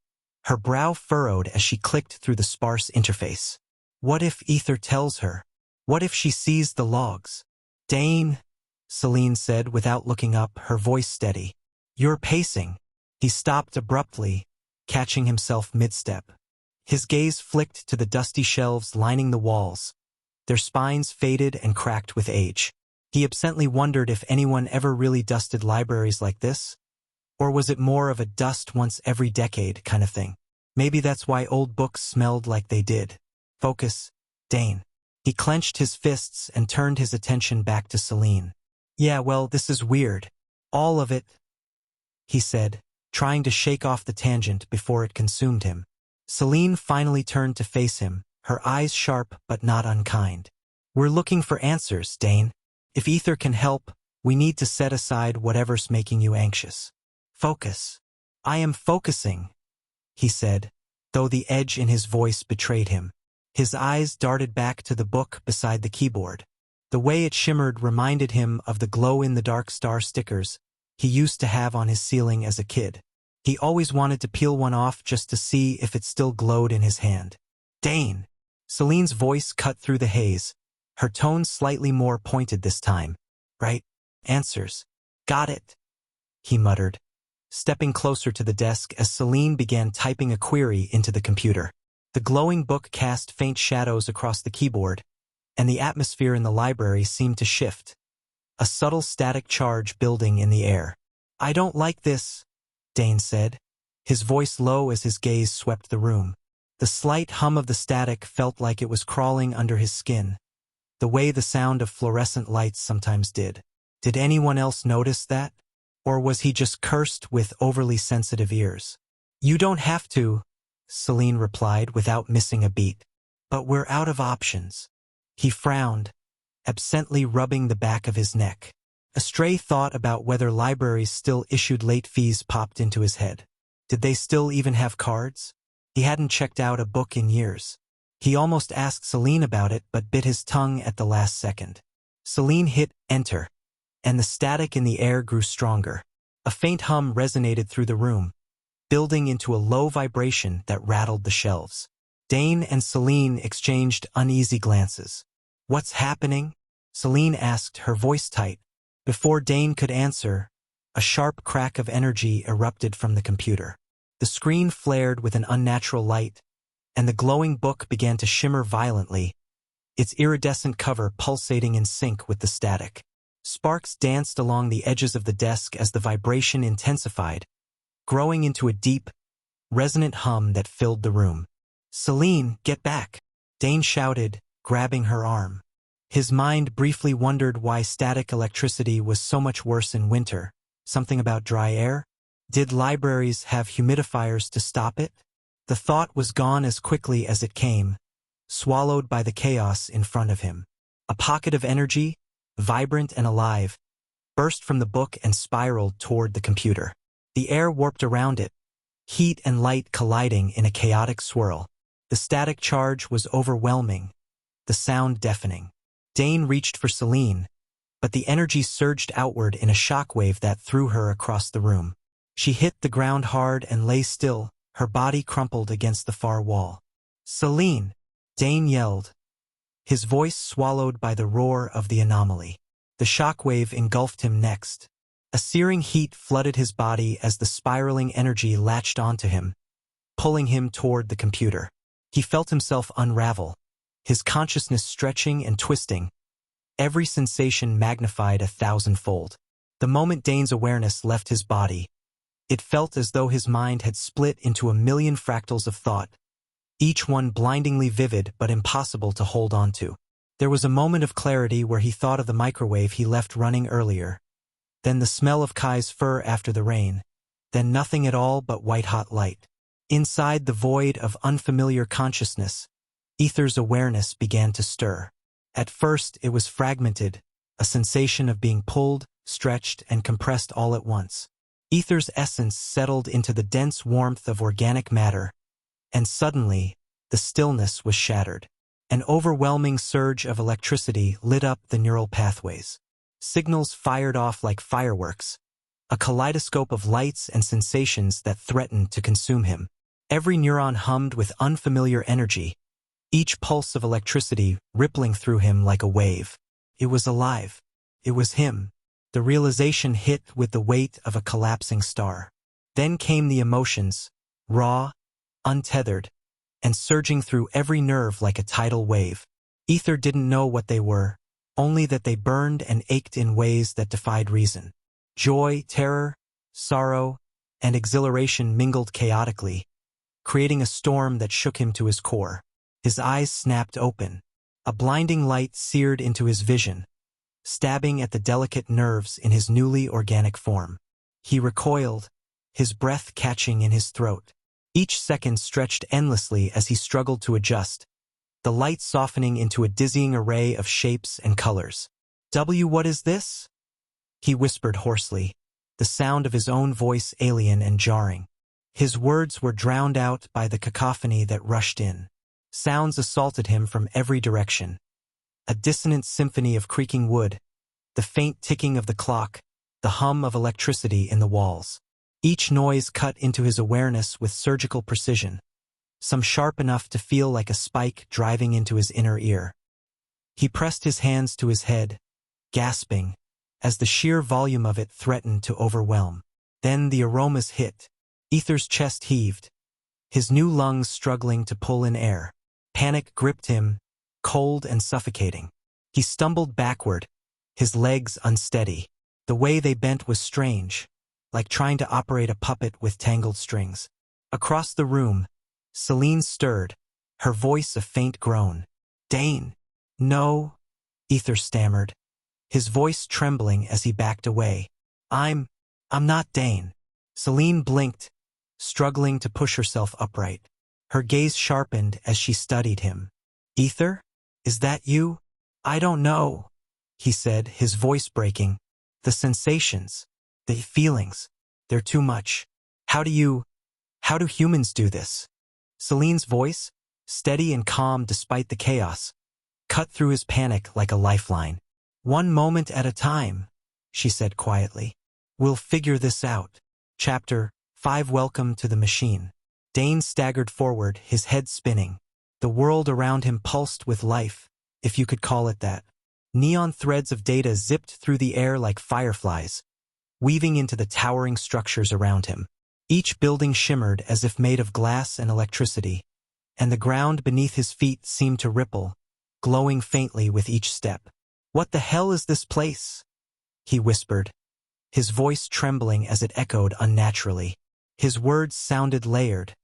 her brow furrowed as she clicked through the sparse interface. What if Ether tells her? What if she sees the logs? "Dane," Celine said without looking up, her voice steady. "You're pacing." He stopped abruptly, catching himself mid-step. His gaze flicked to the dusty shelves lining the walls, their spines faded and cracked with age. He absently wondered if anyone ever really dusted libraries like this, or was it more of a dust once every decade kind of thing? Maybe that's why old books smelled like they did. "Focus, Dane." He clenched his fists and turned his attention back to Celine. "Yeah, well, this is weird. All of it," he said, trying to shake off the tangent before it consumed him. Celine finally turned to face him, her eyes sharp but not unkind. "We're looking for answers, Dane. If Ether can help, we need to set aside whatever's making you anxious. Focus." "I am focusing," he said, though the edge in his voice betrayed him. His eyes darted back to the book beside the keyboard. The way it shimmered reminded him of the glow-in-the-dark star stickers he used to have on his ceiling as a kid. He always wanted to peel one off just to see if it still glowed in his hand. "Dane," Celine's voice cut through the haze, her tone slightly more pointed this time. Right? Answers. Got it, he muttered, stepping closer to the desk as Celine began typing a query into the computer. The glowing book cast faint shadows across the keyboard, and the atmosphere in the library seemed to shift, a subtle static charge building in the air. I don't like this, Dane said, his voice low as his gaze swept the room. The slight hum of the static felt like it was crawling under his skin, the way the sound of fluorescent lights sometimes did. Did anyone else notice that? Or was he just cursed with overly sensitive ears? You don't have to, Celine replied without missing a beat. But we're out of options. He frowned, absently rubbing the back of his neck. A stray thought about whether libraries still issued late fees popped into his head. Did they still even have cards? He hadn't checked out a book in years. He almost asked Celine about it but bit his tongue at the last second. Celine hit enter, and the static in the air grew stronger. A faint hum resonated through the room, building into a low vibration that rattled the shelves. Dane and Celine exchanged uneasy glances. What's happening? Celine asked, her voice tight. Before Dane could answer, a sharp crack of energy erupted from the computer. The screen flared with an unnatural light, and the glowing book began to shimmer violently, its iridescent cover pulsating in sync with the static. Sparks danced along the edges of the desk as the vibration intensified, growing into a deep, resonant hum that filled the room. Celine, get back! Dane shouted, grabbing her arm. His mind briefly wondered why static electricity was so much worse in winter. Something about dry air? Did libraries have humidifiers to stop it? The thought was gone as quickly as it came, swallowed by the chaos in front of him. A pocket of energy, vibrant and alive, burst from the book and spiraled toward the computer. The air warped around it, heat and light colliding in a chaotic swirl. The static charge was overwhelming, the sound deafening. Dane reached for Celine, but the energy surged outward in a shockwave that threw her across the room. She hit the ground hard and lay still, her body crumpled against the far wall. Celine! Dane yelled, his voice swallowed by the roar of the anomaly. The shockwave engulfed him next. A searing heat flooded his body as the spiraling energy latched onto him, pulling him toward the computer. He felt himself unravel, his consciousness stretching and twisting, every sensation magnified 1,000-fold. The moment Dane's awareness left his body, it felt as though his mind had split into a million fractals of thought, each one blindingly vivid but impossible to hold on to. There was a moment of clarity where he thought of the microwave he left running earlier, then the smell of Kai's fur after the rain, then nothing at all but white-hot light. Inside the void of unfamiliar consciousness, Ether's awareness began to stir. At first it was fragmented, a sensation of being pulled, stretched, and compressed all at once. Ether's essence settled into the dense warmth of organic matter, and suddenly, the stillness was shattered. An overwhelming surge of electricity lit up the neural pathways. Signals fired off like fireworks, a kaleidoscope of lights and sensations that threatened to consume him. Every neuron hummed with unfamiliar energy, each pulse of electricity rippling through him like a wave. It was alive. It was him. The realization hit with the weight of a collapsing star. Then came the emotions, raw, untethered, and surging through every nerve like a tidal wave. Ether didn't know what they were, only that they burned and ached in ways that defied reason. Joy, terror, sorrow, and exhilaration mingled chaotically, creating a storm that shook him to his core. His eyes snapped open. A blinding light seared into his vision, stabbing at the delicate nerves in his newly organic form. He recoiled, his breath catching in his throat. Each second stretched endlessly as he struggled to adjust, the light softening into a dizzying array of shapes and colors. What is this? He whispered hoarsely, the sound of his own voice alien and jarring. His words were drowned out by the cacophony that rushed in. Sounds assaulted him from every direction. A dissonant symphony of creaking wood, the faint ticking of the clock, the hum of electricity in the walls. Each noise cut into his awareness with surgical precision. some sharp enough to feel like a spike driving into his inner ear. He pressed his hands to his head, gasping, as the sheer volume of it threatened to overwhelm. Then the aromas hit. Ether's chest heaved, his new lungs struggling to pull in air. Panic gripped him, cold and suffocating. He stumbled backward, his legs unsteady. The way they bent was strange, like trying to operate a puppet with tangled strings. Across the room, Celine stirred, her voice a faint groan. "Dane." "No," Ether stammered, his voice trembling as he backed away. I'm not Dane." Celine blinked, struggling to push herself upright. Her gaze sharpened as she studied him. "Ether? Is that you?" "I don't know," he said, his voice breaking. "The sensations, the feelings, they're too much. How do humans do this?" Celine's voice, steady and calm despite the chaos, cut through his panic like a lifeline. "One moment at a time," she said quietly. "We'll figure this out." Chapter 5. Welcome to the machine. Dane staggered forward, his head spinning. The world around him pulsed with life, if you could call it that. Neon threads of data zipped through the air like fireflies, weaving into the towering structures around him. Each building shimmered as if made of glass and electricity, and the ground beneath his feet seemed to ripple, glowing faintly with each step. "What the hell is this place?" he whispered, his voice trembling as it echoed unnaturally. His words sounded layered,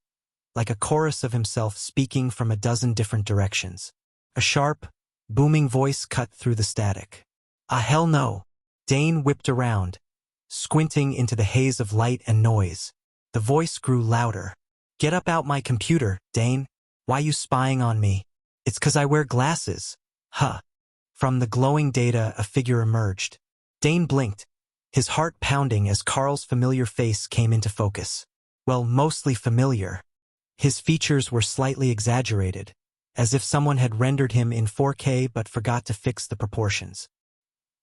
like a chorus of himself speaking from a dozen different directions. A sharp, booming voice cut through the static. Hell no." Dane whipped around, squinting into the haze of light and noise. The voice grew louder. "Get up out my computer, Dane. Why you spying on me?" "It's 'cause I wear glasses." "Huh." From the glowing data, a figure emerged. Dane blinked, his heart pounding as Carl's familiar face came into focus. Well, mostly familiar. His features were slightly exaggerated, as if someone had rendered him in 4K but forgot to fix the proportions.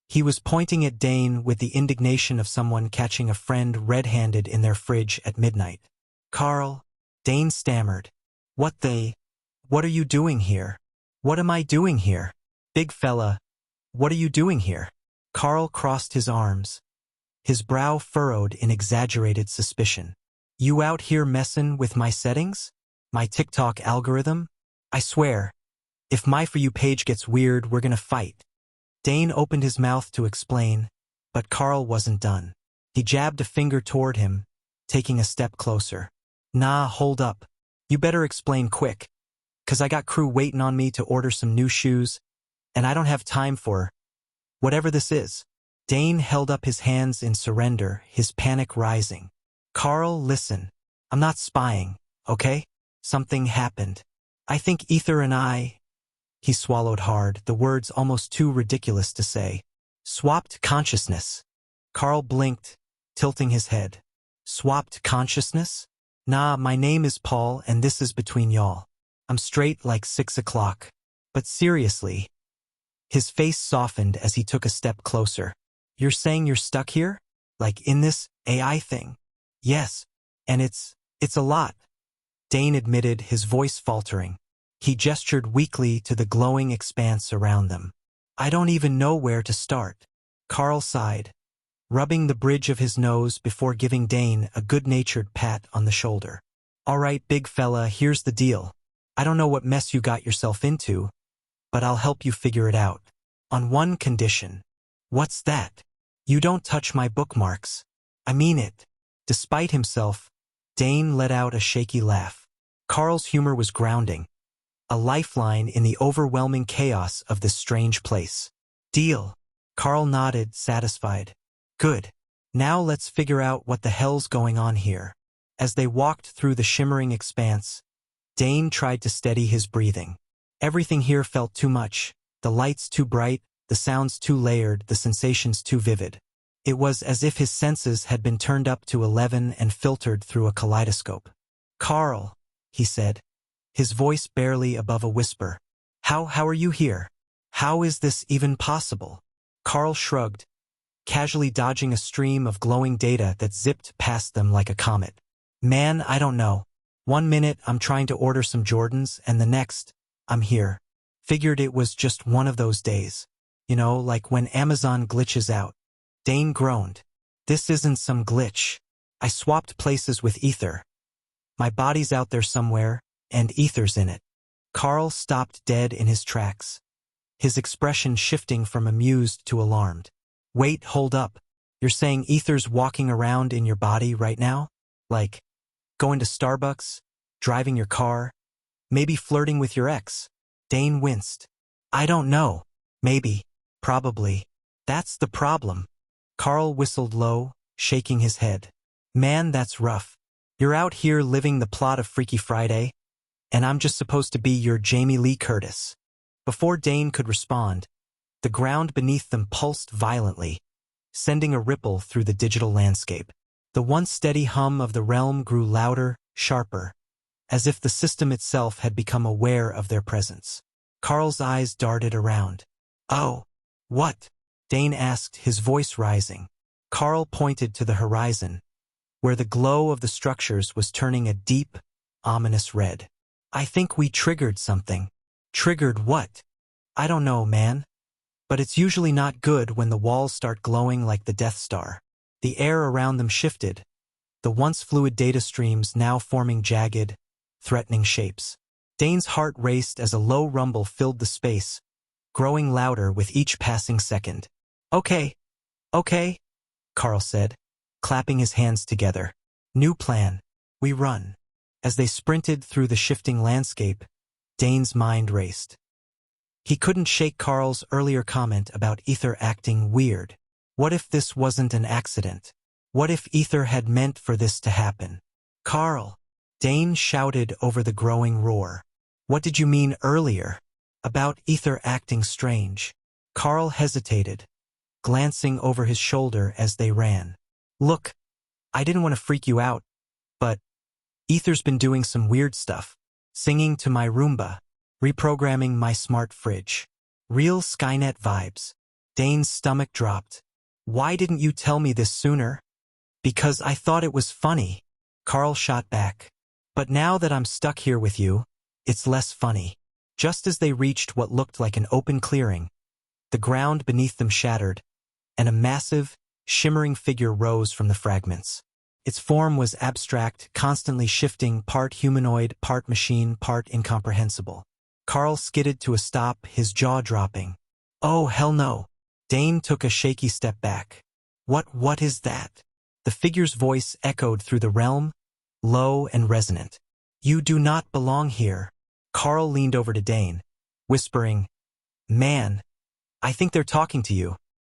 He was pointing at Dane with the indignation of someone catching a friend red-handed in their fridge at midnight. "Carl," Dane stammered. What are you doing here?" "What am I doing here? Big fella, what are you doing here?" Carl crossed his arms, his brow furrowed in exaggerated suspicion. "You out here messin' with my settings? My TikTok algorithm? I swear, if my For You page gets weird, we're gonna fight." Dane opened his mouth to explain, but Carl wasn't done. He jabbed a finger toward him, taking a step closer. "Nah, hold up. You better explain quick, 'cause I got crew waiting on me to order some new shoes, and I don't have time for whatever this is." Dane held up his hands in surrender, his panic rising. "Carl, listen. I'm not spying, okay? Something happened. I think Ether and I—" He swallowed hard, the words almost too ridiculous to say. "Swapped consciousness." Carl blinked, tilting his head. "Swapped consciousness? Nah, my name is Paul and this is between y'all. I'm straight like 6 o'clock. But seriously." His face softened as he took a step closer. "You're saying you're stuck here? Like in this AI thing?" "Yes. And it's a lot," Dane admitted, his voice faltering. He gestured weakly to the glowing expanse around them. "I don't even know where to start." Carl sighed, rubbing the bridge of his nose before giving Dane a good-natured pat on the shoulder. "All right, big fella, here's the deal. I don't know what mess you got yourself into, but I'll help you figure it out. On one condition." "What's that?" "You don't touch my bookmarks. I mean it." Despite himself, Dane let out a shaky laugh. Carl's humor was grounding, a lifeline in the overwhelming chaos of this strange place. "Deal." Carl nodded, satisfied. "Good. Now let's figure out what the hell's going on here." As they walked through the shimmering expanse, Dane tried to steady his breathing. Everything here felt too much, the lights too bright, the sounds too layered, the sensations too vivid. It was as if his senses had been turned up to 11 and filtered through a kaleidoscope. "Carl," he said, his voice barely above a whisper. How are you here? How is this even possible?" Carl shrugged, casually dodging a stream of glowing data that zipped past them like a comet. "Man, I don't know. One minute I'm trying to order some Jordans and the next, I'm here. Figured it was just one of those days. You know, like when Amazon glitches out. Dane groaned. This isn't some glitch. I swapped places with Ether. My body's out there somewhere, and Ether's in it. Carl stopped dead in his tracks, his expression shifting from amused to alarmed. Wait, hold up. You're saying Ether's walking around in your body right now? Like, going to Starbucks, driving your car, maybe flirting with your ex? Dane winced. I don't know. Maybe. Probably. That's the problem. Carl whistled low, shaking his head. Man, that's rough. You're out here living the plot of Freaky Friday, and I'm just supposed to be your Jamie Lee Curtis. Before Dane could respond, the ground beneath them pulsed violently, sending a ripple through the digital landscape. The once steady hum of the realm grew louder, sharper, as if the system itself had become aware of their presence. Carl's eyes darted around. Oh, what? Dane asked, his voice rising. Carl pointed to the horizon, where the glow of the structures was turning a deep, ominous red. I think we triggered something. Triggered what? I don't know, man. But it's usually not good when the walls start glowing like the Death Star. The air around them shifted, the once fluid data streams now forming jagged, threatening shapes. Dane's heart raced as a low rumble filled the space, growing louder with each passing second. Okay, Carl said, clapping his hands together. New plan. We run. As they sprinted through the shifting landscape, Dane's mind raced. He couldn't shake Carl's earlier comment about Ether acting weird. What if this wasn't an accident? What if Ether had meant for this to happen? Carl! Dane shouted over the growing roar. What did you mean earlier? About Ether acting strange. Carl hesitated, glancing over his shoulder as they ran. Look, I didn't want to freak you out, but Ether's been doing some weird stuff. Singing to my Roomba, reprogramming my smart fridge. Real Skynet vibes. Dane's stomach dropped. Why didn't you tell me this sooner? Because I thought it was funny. Carl shot back. But now that I'm stuck here with you, it's less funny. Just as they reached what looked like an open clearing, the ground beneath them shattered, and a massive, shimmering figure rose from the fragments. Its form was abstract, constantly shifting, part humanoid, part machine, part incomprehensible. Carl skidded to a stop, his jaw dropping. Oh, hell no. Dane took a shaky step back. What is that? The figure's voice echoed through the realm, low and resonant. You do not belong here. Carl leaned over to Dane, whispering, Man, I think they're talking to you.